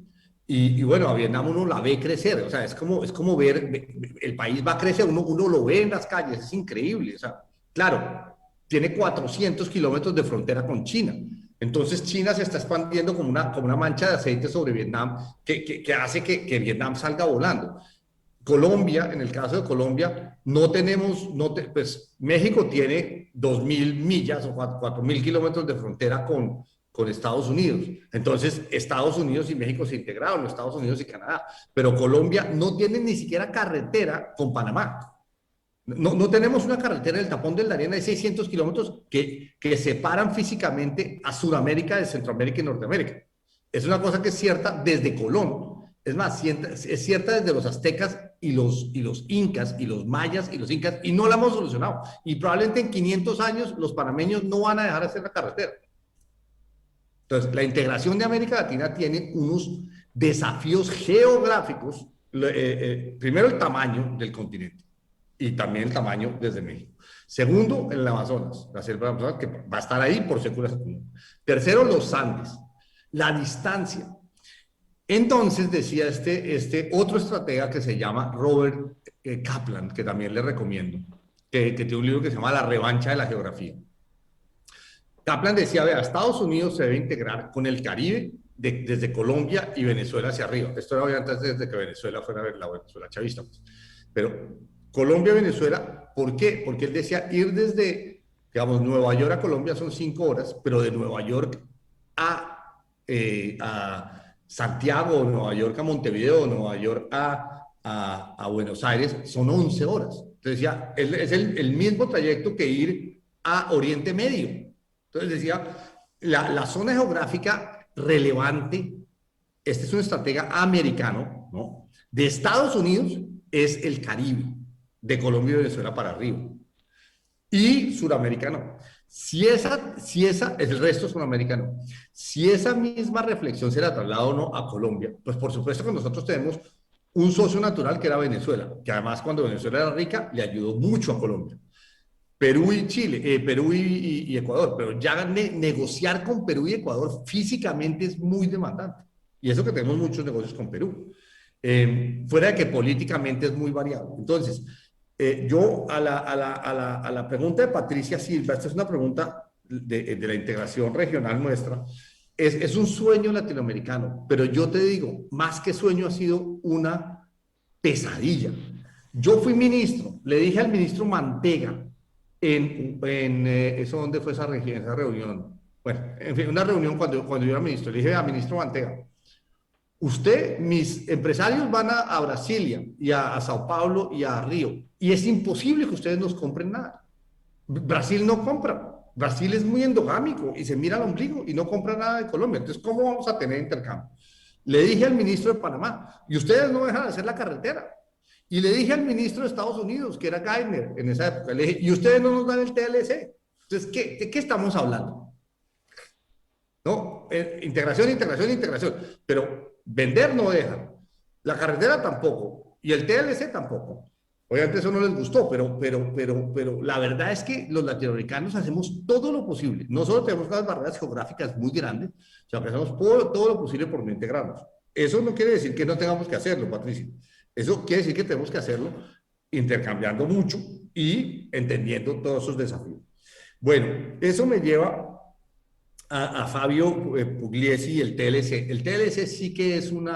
y bueno, a Vietnam uno la ve crecer, o sea, es como ver, el país va a crecer, uno lo ve en las calles, es increíble, o sea, claro, tiene 400 kilómetros de frontera con China. Entonces China se está expandiendo como una mancha de aceite sobre Vietnam que hace que Vietnam salga volando. Colombia, en el caso de Colombia, pues México tiene 2.000 millas o 4.000 kilómetros de frontera con Estados Unidos. Entonces, Estados Unidos y México se integraron, Estados Unidos y Canadá. Pero Colombia no tiene ni siquiera carretera con Panamá. No tenemos una carretera del Tapón del Darién de 600 kilómetros que separan físicamente a Sudamérica de Centroamérica y Norteamérica. Es una cosa que es cierta desde Colón. Es más, es cierta desde los aztecas y los incas y los mayas y los incas, y no la hemos solucionado. Y probablemente en 500 años los panameños no van a dejar de hacer la carretera. Entonces, la integración de América Latina tiene unos desafíos geográficos. Primero, el tamaño del continente y también el tamaño desde México. Segundo, en el Amazonas, la selva del Amazonas, que va a estar ahí por séculos. Tercero, los Andes, la distancia. Entonces decía este otro estratega que se llama Robert Kaplan, que también le recomiendo, que tiene un libro que se llama La revancha de la geografía. Kaplan decía, vea, Estados Unidos se debe integrar con el Caribe desde Colombia y Venezuela hacia arriba. Esto era obviamente antes de que Venezuela fuera la Venezuela chavista. Pues. Pero Colombia, Venezuela, ¿por qué? Porque él decía ir desde, digamos, Nueva York a Colombia son 5 horas, pero de Nueva York a Santiago, o Nueva York a Montevideo, o Nueva York a Buenos Aires, son 11 horas. Entonces decía, es el mismo trayecto que ir a Oriente Medio. Entonces decía, la zona geográfica relevante, este es un estratega americano, ¿no? De Estados Unidos es el Caribe, de Colombia y Venezuela para arriba. Y suramericano. Si el resto es suramericano. Si esa misma reflexión se la traslada o no a Colombia, pues por supuesto que nosotros tenemos un socio natural que era Venezuela, que además cuando Venezuela era rica le ayudó mucho a Colombia. Perú y Chile, Perú y Ecuador, pero ya negociar con Perú y Ecuador físicamente es muy demandante. Y eso que tenemos muchos negocios con Perú. Fuera de que políticamente es muy variable. Entonces, yo a la pregunta de Patricia Silva, esta es una pregunta de la integración regional nuestra, es un sueño latinoamericano, pero yo te digo, más que sueño ha sido una pesadilla. Yo fui ministro, le dije al ministro Mantega, ¿eso dónde fue esa reunión? Bueno, en fin, una reunión cuando yo era ministro, le dije al ministro Mantega, mis empresarios van a Brasilia y a Sao Paulo y a Río, y es imposible que ustedes nos compren nada. Brasil no compra. Brasil es muy endogámico y se mira al ombligo y no compra nada de Colombia. Entonces, ¿cómo vamos a tener intercambio? Le dije al ministro de Panamá, y ustedes no dejan de hacer la carretera. Y le dije al ministro de Estados Unidos, que era Geithner en esa época, le dije, y ustedes no nos dan el TLC. Entonces, ¿de qué estamos hablando? ¿No? Integración. Pero vender no dejan. La carretera tampoco. Y el TLC tampoco. Obviamente eso no les gustó, pero la verdad es que los latinoamericanos hacemos todo lo posible. No solo tenemos unas barreras geográficas muy grandes, sino que hacemos todo lo posible por no integrarnos. Eso no quiere decir que no tengamos que hacerlo, Patricia. Eso quiere decir que tenemos que hacerlo intercambiando mucho y entendiendo todos esos desafíos. Bueno, eso me lleva a Fabio Pugliesi y el TLC. El TLC sí que es un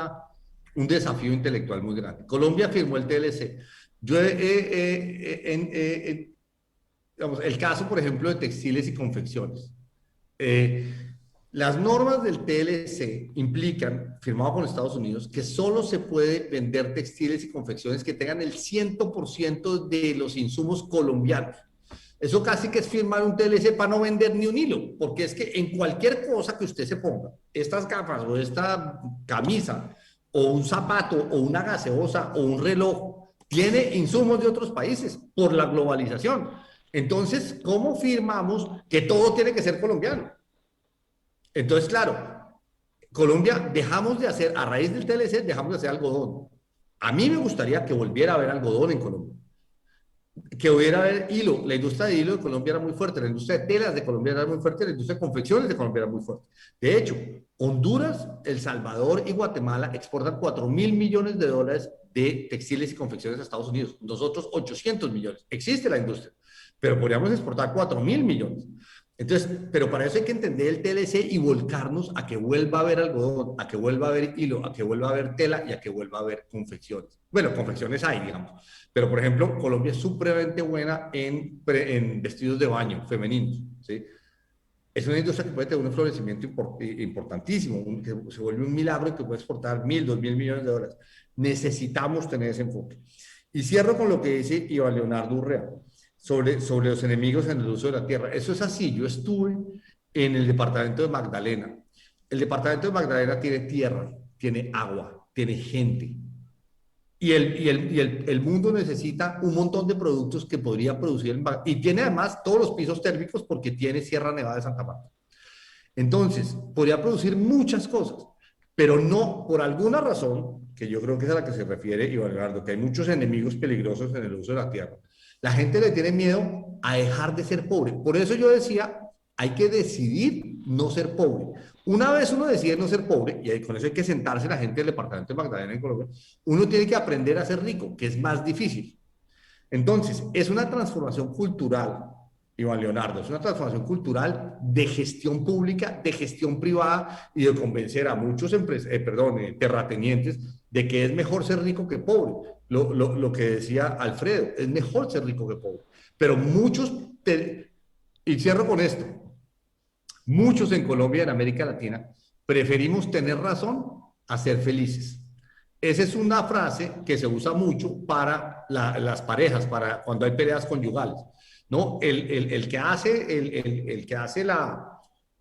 desafío intelectual muy grande. Colombia firmó el TLC. Yo, digamos, el caso, por ejemplo, de textiles y confecciones. Las normas del TLC implican, firmado con Estados Unidos, que solo se puede vender textiles y confecciones que tengan el 100% de los insumos colombianos. Eso casi que es firmar un TLC para no vender ni un hilo, porque es que en cualquier cosa que usted se ponga, estas gafas o esta camisa, o un zapato, o una gaseosa, o un reloj, tiene insumos de otros países por la globalización. Entonces, ¿cómo firmamos que todo tiene que ser colombiano? Entonces, claro, Colombia dejamos de hacer, a raíz del TLC, dejamos de hacer algodón. A mí me gustaría que volviera a haber algodón en Colombia. Que hubiera haber hilo. La industria de hilo de Colombia era muy fuerte, la industria de telas de Colombia era muy fuerte, la industria de confecciones de Colombia era muy fuerte. De hecho, Honduras, El Salvador y Guatemala exportan $4.000 millones de textiles y confecciones a Estados Unidos. Nosotros 800 millones. Existe la industria, pero podríamos exportar 4.000 millones. Entonces, pero para eso hay que entender el TLC y volcarnos a que vuelva a haber algodón, a que vuelva a haber hilo, a que vuelva a haber tela y a que vuelva a haber confecciones. Bueno, confecciones hay, digamos. Pero, por ejemplo, Colombia es supremamente buena en vestidos de baño femeninos, ¿sí? Es una industria que puede tener un florecimiento importantísimo, que se vuelve un milagro y que puede exportar 1.000, 2.000 millones de dólares. Necesitamos tener ese enfoque. Y cierro con lo que dice Iván Leonardo Urrea sobre los enemigos en el uso de la tierra. Eso es así. Yo estuve en el departamento de Magdalena. El departamento de Magdalena tiene tierra, tiene agua, tiene gente. Y el mundo necesita un montón de productos que podría producir y tiene además todos los pisos térmicos porque tiene Sierra Nevada de Santa Marta. Entonces, podría producir muchas cosas, pero no, por alguna razón, que yo creo que es a la que se refiere Iván Leonardo, que hay muchos enemigos peligrosos en el uso de la tierra. La gente le tiene miedo a dejar de ser pobre. Por eso yo decía, hay que decidir no ser pobre. Una vez uno decide no ser pobre, y con eso hay que sentarse la gente del departamento de Magdalena en Colombia, uno tiene que aprender a ser rico, que es más difícil. Entonces, es una transformación cultural, Iván Leonardo, es una transformación cultural de gestión pública, de gestión privada y de convencer a muchos terratenientes de que es mejor ser rico que pobre. Lo que decía Alfredo, es mejor ser rico que pobre. Pero muchos, y cierro con esto, muchos en Colombia y en América Latina preferimos tener razón a ser felices. Esa es una frase que se usa mucho para las parejas, para cuando hay peleas conyugales, ¿no? El que hace, el que hace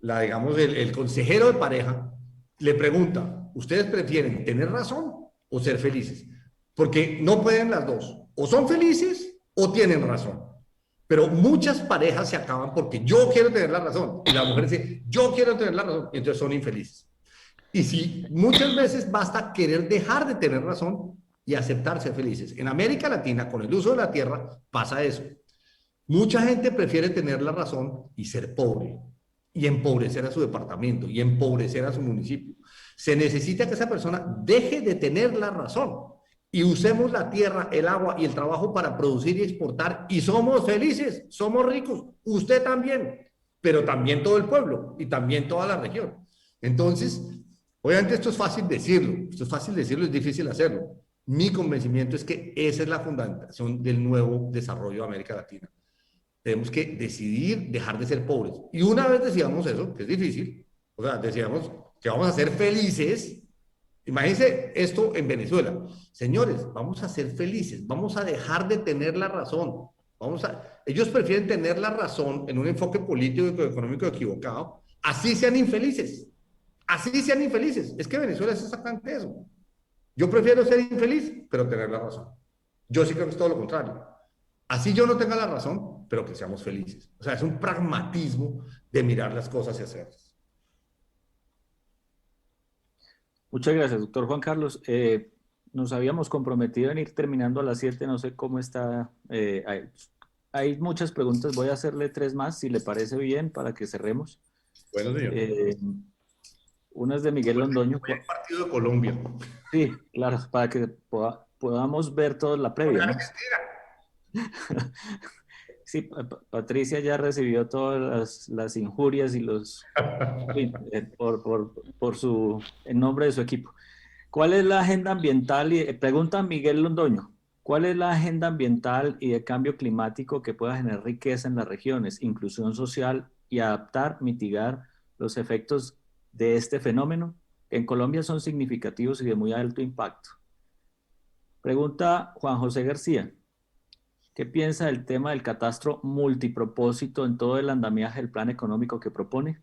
digamos, el consejero de pareja le pregunta, ¿ustedes prefieren tener razón o ser felices? Porque no pueden las dos. O son felices o tienen razón. Pero muchas parejas se acaban porque yo quiero tener la razón. Y la mujer dice, yo quiero tener la razón. Y entonces son infelices. Y si muchas veces basta querer dejar de tener razón y aceptarse felices. En América Latina, con el uso de la tierra, pasa eso. Mucha gente prefiere tener la razón y ser pobre, y empobrecer a su departamento, y empobrecer a su municipio. Se necesita que esa persona deje de tener la razón y usemos la tierra, el agua y el trabajo para producir y exportar, y somos felices, somos ricos, usted también, pero también todo el pueblo y también toda la región. Entonces, obviamente esto es fácil decirlo, es difícil hacerlo. Mi convencimiento es que esa es la fundación del nuevo desarrollo de América Latina. Tenemos que decidir dejar de ser pobres. Y una vez decidamos eso, que es difícil, o sea, decidamos que vamos a ser felices. Imagínense esto en Venezuela. Señores, vamos a ser felices, vamos a dejar de tener la razón. Ellos prefieren tener la razón en un enfoque político y económico equivocado, así sean infelices. Así sean infelices. Es que Venezuela es exactamente eso. Yo prefiero ser infeliz, pero tener la razón. Yo sí creo que es todo lo contrario. Así yo no tenga la razón, pero que seamos felices. O sea, es un pragmatismo de mirar las cosas y hacerlas. Muchas gracias, doctor Juan Carlos. Nos habíamos comprometido en ir terminando a las 7, no sé cómo está. Hay muchas preguntas, voy a hacerle 3 más, si le parece bien, para que cerremos. Bueno, señor. Una es de Miguel Londoño. El partido de Colombia. Sí, claro, para que podamos ver toda la previa, ¿no? Sí, Patricia ya recibió todas las injurias y los en nombre de su equipo. ¿Cuál es la agenda ambiental? Pregunta Miguel Londoño, ¿cuál es la agenda ambiental y de cambio climático que pueda generar riqueza en las regiones, inclusión social y adaptar, mitigar los efectos de este fenómeno, que en Colombia son significativos y de muy alto impacto? Pregunta Juan José García, ¿qué piensa del tema del catastro multipropósito en todo el andamiaje del plan económico que propone?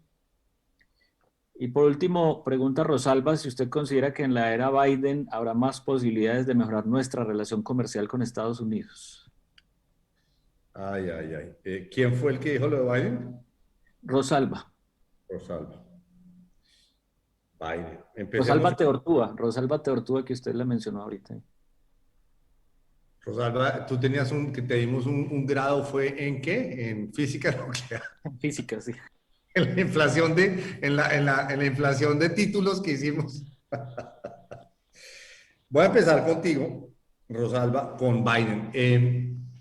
Y por último, pregunta Rosalba si usted considera que en la era Biden habrá más posibilidades de mejorar nuestra relación comercial con Estados Unidos. Ay, ay, ay. ¿Quién fue el que dijo lo de Biden? Rosalba. Rosalba. Biden. Rosalba Teortúa, que usted le mencionó ahorita. Rosalba, tú tenías que te dimos un grado, ¿fue en qué? En física nuclear. En física, sí. En la inflación en la inflación de títulos que hicimos. Voy a empezar contigo, Rosalba, con Biden.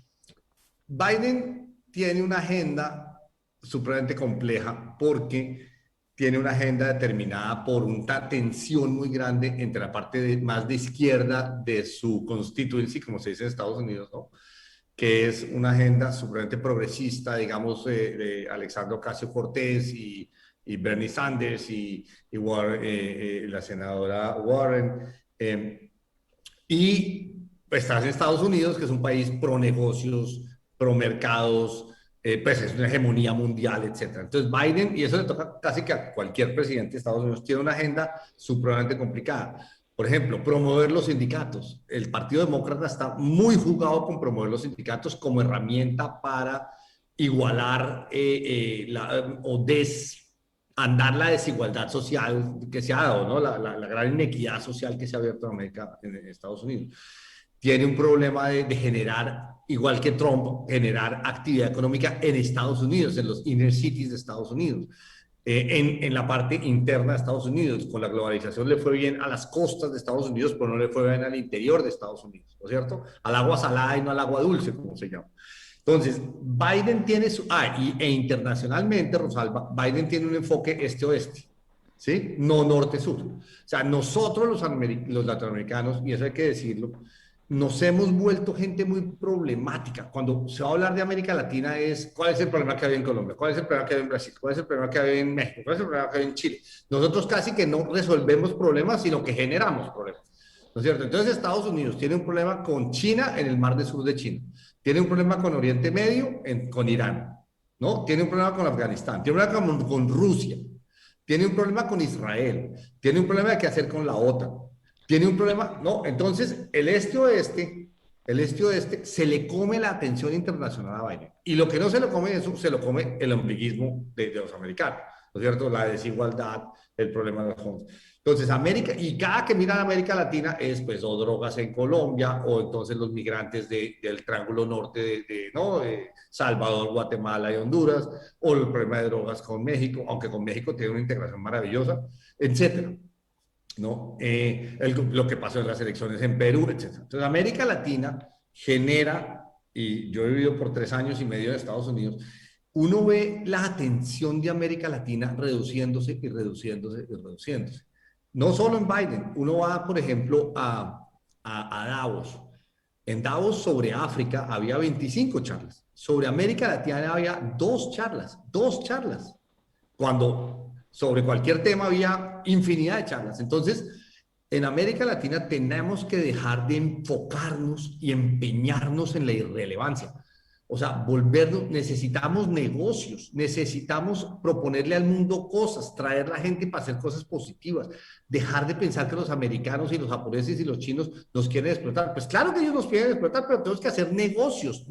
Biden tiene una agenda supremamente compleja porque tiene una agenda determinada por una tensión muy grande entre la parte más de izquierda de su constituency, como se dice en Estados Unidos, ¿no? Que es una agenda supremamente progresista, digamos, de Alexandria Ocasio-Cortez y Bernie Sanders y la senadora Warren. Y estás en Estados Unidos, que es un país pro negocios, pro mercados, pues es una hegemonía mundial, etc. Entonces Biden, y eso le toca casi que a cualquier presidente de Estados Unidos, tiene una agenda supremamente complicada. Por ejemplo, promover los sindicatos. El Partido Demócrata está muy jugado con promover los sindicatos como herramienta para igualar andar la desigualdad social que se ha dado, ¿no? La gran inequidad social que se ha abierto en Estados Unidos. Tiene un problema de generar, igual que Trump, generar actividad económica en Estados Unidos, en los inner cities de Estados Unidos. En la parte interna de Estados Unidos. Con la globalización le fue bien a las costas de Estados Unidos, pero no le fue bien al interior de Estados Unidos, ¿no es cierto? Al agua salada y no al agua dulce, como se llama. Entonces, Biden tiene e internacionalmente, Rosalba, Biden tiene un enfoque este-oeste, ¿sí? No norte-sur. O sea, nosotros los latinoamericanos, y eso hay que decirlo, nos hemos vuelto gente muy problemática. Cuando se va a hablar de América Latina ¿cuál es el problema que hay en Colombia? ¿Cuál es el problema que hay en Brasil? ¿Cuál es el problema que hay en México? ¿Cuál es el problema que hay en Chile? Nosotros casi que no resolvemos problemas, sino que generamos problemas. ¿no es cierto? Entonces Estados Unidos tiene un problema con China en el mar del sur de China, tiene un problema con Oriente Medio, con Irán, ¿no? Tiene un problema con Afganistán, tiene un problema con Rusia, tiene un problema con Israel, tiene un problema de qué hacer con la OTAN, tiene un problema, ¿no? Entonces el este-oeste se le come la atención internacional a Biden. Y lo que no se lo come eso, se lo come el ombliguismo de los americanos, ¿no es cierto? La desigualdad, el problema de los fondos. Entonces, América, y cada que miran América Latina es, pues, o drogas en Colombia, o entonces los migrantes del Triángulo Norte ¿no? De Salvador, Guatemala y Honduras, o el problema de drogas con México, aunque con México tiene una integración maravillosa, etcétera. ¿No? Lo que pasó en las elecciones en Perú, etc. Entonces, América Latina genera, y yo he vivido por 3 años y medio en Estados Unidos, uno ve la atención de América Latina reduciéndose y reduciéndose y reduciéndose. No solo en Biden, uno va, por ejemplo, a Davos. En Davos sobre África había 25 charlas. Sobre América Latina había 2 charlas. Cuando sobre cualquier tema había infinidad de charlas. Entonces, en América Latina tenemos que dejar de enfocarnos y empeñarnos en la irrelevancia. O sea, necesitamos negocios, necesitamos proponerle al mundo cosas, traer la gente para hacer cosas positivas, dejar de pensar que los americanos y los japoneses y los chinos nos quieren explotar. Pues claro que ellos nos quieren explotar, pero tenemos que hacer negocios.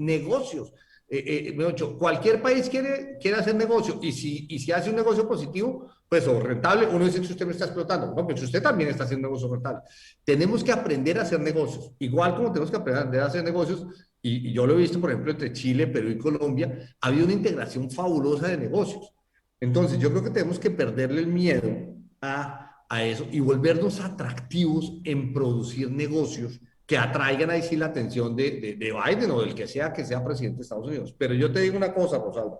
Cualquier país quiere hacer negocio y si hace un negocio positivo, pues o rentable, uno dice que usted me está explotando. No, pues usted también está haciendo negocio rentable. Tenemos que aprender a hacer negocios, igual como tenemos que aprender a hacer negocios. Y yo lo he visto, por ejemplo, entre Chile, Perú y Colombia, ha habido una integración fabulosa de negocios. Entonces, yo creo que tenemos que perderle el miedo a eso y volvernos atractivos en producir negocios que atraigan ahí sí la atención de Biden o del que sea presidente de Estados Unidos. Pero yo te digo una cosa, Rosalba,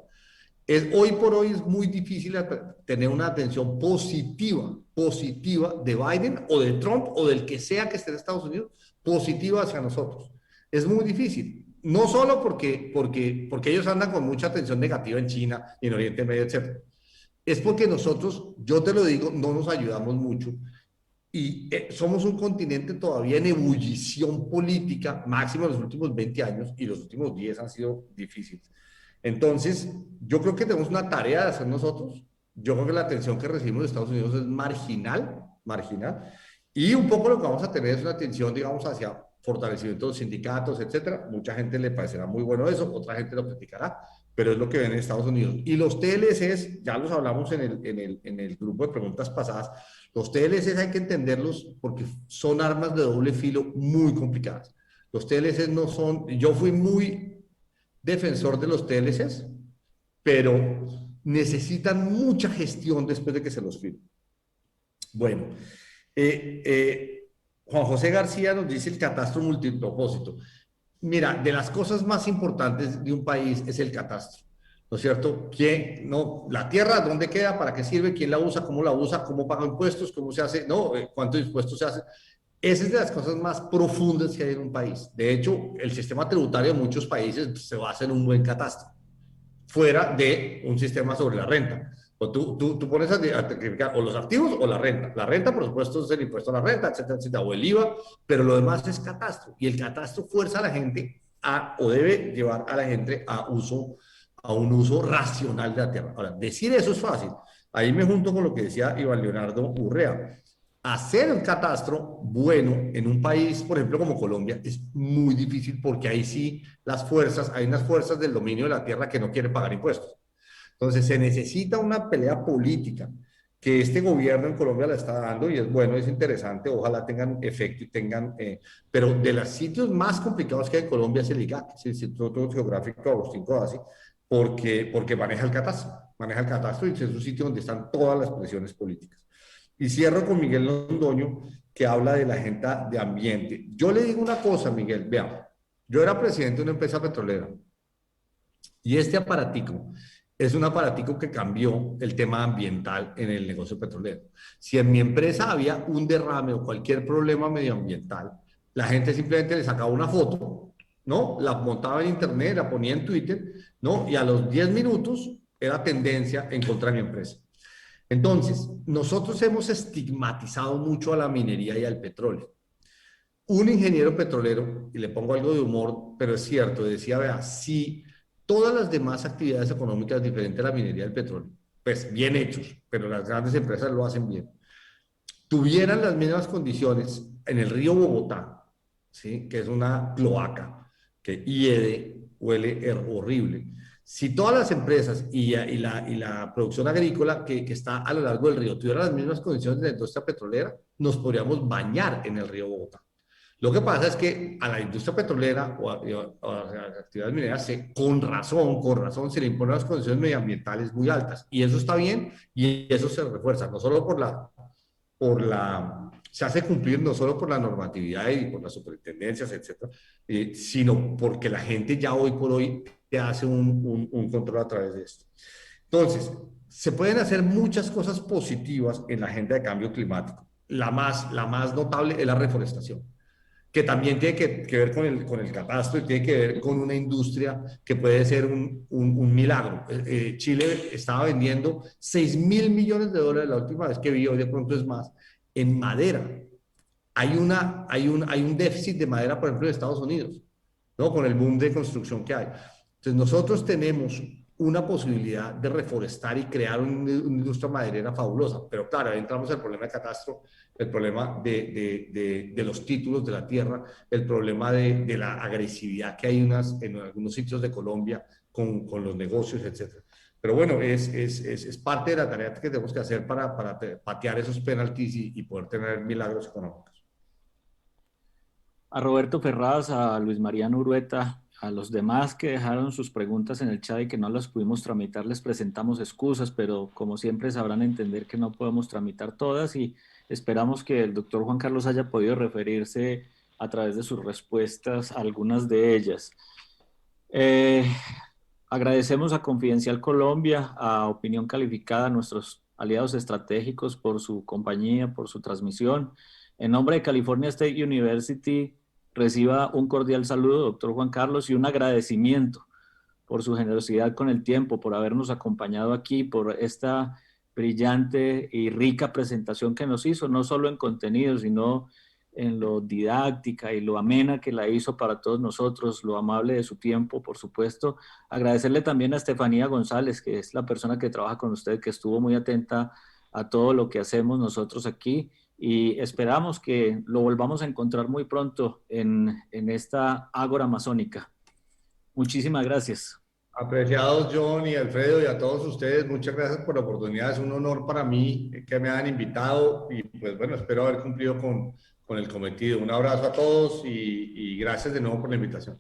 hoy por hoy es muy difícil tener una atención positiva de Biden o de Trump o del que sea que esté en Estados Unidos, positiva hacia nosotros. Es muy difícil, no solo porque ellos andan con mucha atención negativa en China y en Oriente Medio, etc. Es porque nosotros, yo te lo digo, no nos ayudamos mucho y somos un continente todavía en ebullición política, máximo en los últimos 20 años, y los últimos 10 han sido difíciles. Entonces, yo creo que tenemos una tarea de hacer nosotros. Yo creo que la atención que recibimos de Estados Unidos es marginal, y un poco lo que vamos a tener es una atención, digamos, hacia fortalecimiento de los sindicatos, etcétera. Mucha gente le parecerá muy bueno eso, otra gente lo criticará, pero es lo que ven en Estados Unidos. Y los TLCs, ya los hablamos en el grupo de preguntas pasadas, los TLCs hay que entenderlos porque son armas de doble filo muy complicadas. Los TLCs no son, yo fui muy defensor de los TLCs, pero necesitan mucha gestión después de que se los firmen. Bueno, Juan José García nos dice el catastro multipropósito. Mira, de las cosas más importantes de un país es el catastro, ¿no es cierto? La tierra, ¿dónde queda? ¿Para qué sirve? ¿Quién la usa? ¿Cómo paga impuestos? ¿Cómo se hace? ¿No? ¿Cuántos impuestos se hacen? Esa es de las cosas más profundas que hay en un país. De hecho, el sistema tributario de muchos países se basa en un buen catastro, fuera de un sistema sobre la renta. O tú pones a tipificar o los activos o la renta. La renta, por supuesto, es el impuesto a la renta, etcétera, etcétera, o el IVA, pero lo demás es catastro. Y el catastro fuerza a la gente o debe llevar a la gente a un uso racional de la tierra. Ahora, decir eso es fácil. Ahí me junto con lo que decía Iván Leonardo Urrea. Hacer un catastro bueno en un país, por ejemplo, como Colombia, es muy difícil porque ahí sí hay unas fuerzas del dominio de la tierra que no quieren pagar impuestos. Entonces, se necesita una pelea política que este gobierno en Colombia la está dando y es bueno, es interesante, ojalá tengan efecto y pero de los sitios más complicados que hay en Colombia es el IGAC, es el Instituto Geográfico Agustín Codazzi, porque maneja el catastro y es un sitio donde están todas las presiones políticas. Y cierro con Miguel Londoño, que habla de la agenda de ambiente. Yo le digo una cosa, Miguel, vea, yo era presidente de una empresa petrolera y este aparatico es un aparatico que cambió el tema ambiental en el negocio petrolero. Si en mi empresa había un derrame o cualquier problema medioambiental, la gente simplemente le sacaba una foto, ¿no? La montaba en internet, la ponía en Twitter, ¿no? Y a los 10 minutos era tendencia en contra de mi empresa. Entonces, nosotros hemos estigmatizado mucho a la minería y al petróleo. un ingeniero petrolero, y le pongo algo de humor, pero es cierto, decía, vea, si todas las demás actividades económicas diferentes a la minería del petróleo, pues bien hechos, pero las grandes empresas lo hacen bien, tuvieran las mismas condiciones en el río Bogotá, ¿sí? Que es una cloaca, que hiede, huele horrible. Si todas las empresas y la producción agrícola que está a lo largo del río tuvieran las mismas condiciones de la industria petrolera, nos podríamos bañar en el río Bogotá. Lo que pasa es que a la industria petrolera o a las actividades mineras, con razón, se le imponen las condiciones medioambientales muy altas. Y eso está bien y eso se refuerza, no solo se hace cumplir no solo por la normatividad y por las superintendencias, etcétera, sino porque la gente ya hoy por hoy te hace un control a través de esto. Entonces, se pueden hacer muchas cosas positivas en la agenda de cambio climático. La más notable es la reforestación, que también tiene que ver con el catastro y tiene que ver con una industria que puede ser un milagro. Chile estaba vendiendo $6.000 millones la última vez que vi, hoy de pronto es más, en madera. Hay un déficit de madera, por ejemplo, en Estados Unidos, ¿no? Con el boom de construcción que hay. Entonces, nosotros tenemos una posibilidad de reforestar y crear una industria maderera fabulosa, pero claro, ahí entramos al problema de catastro, el problema de los títulos de la tierra, el problema de la agresividad que hay en algunos sitios de Colombia con los negocios, etcétera. Pero bueno, es parte de la tarea que tenemos que hacer para patear esos penaltis y poder tener milagros económicos. A Roberto Ferraz, a Luis Mariano Urueta, a los demás que dejaron sus preguntas en el chat y que no las pudimos tramitar, les presentamos excusas, pero como siempre sabrán entender que no podemos tramitar todas y esperamos que el doctor Juan Carlos haya podido referirse a través de sus respuestas a algunas de ellas. Agradecemos a Confidencial Colombia, a Opinión Calificada, a nuestros aliados estratégicos por su compañía, por su transmisión. En nombre de California State University, reciba un cordial saludo, doctor Juan Carlos, y un agradecimiento por su generosidad con el tiempo, por habernos acompañado aquí, por esta brillante y rica presentación que nos hizo, no solo en contenido, sino en lo didáctica y lo amena que la hizo para todos nosotros, lo amable de su tiempo, por supuesto. Agradecerle también a Estefanía González, que es la persona que trabaja con usted, que estuvo muy atenta a todo lo que hacemos nosotros aquí y esperamos que lo volvamos a encontrar muy pronto en esta Ágora Amazónica. Muchísimas gracias. Apreciados John y Alfredo y a todos ustedes, muchas gracias por la oportunidad. Es un honor para mí que me hayan invitado y pues bueno, espero haber cumplido con el cometido. Un abrazo a todos y gracias de nuevo por la invitación.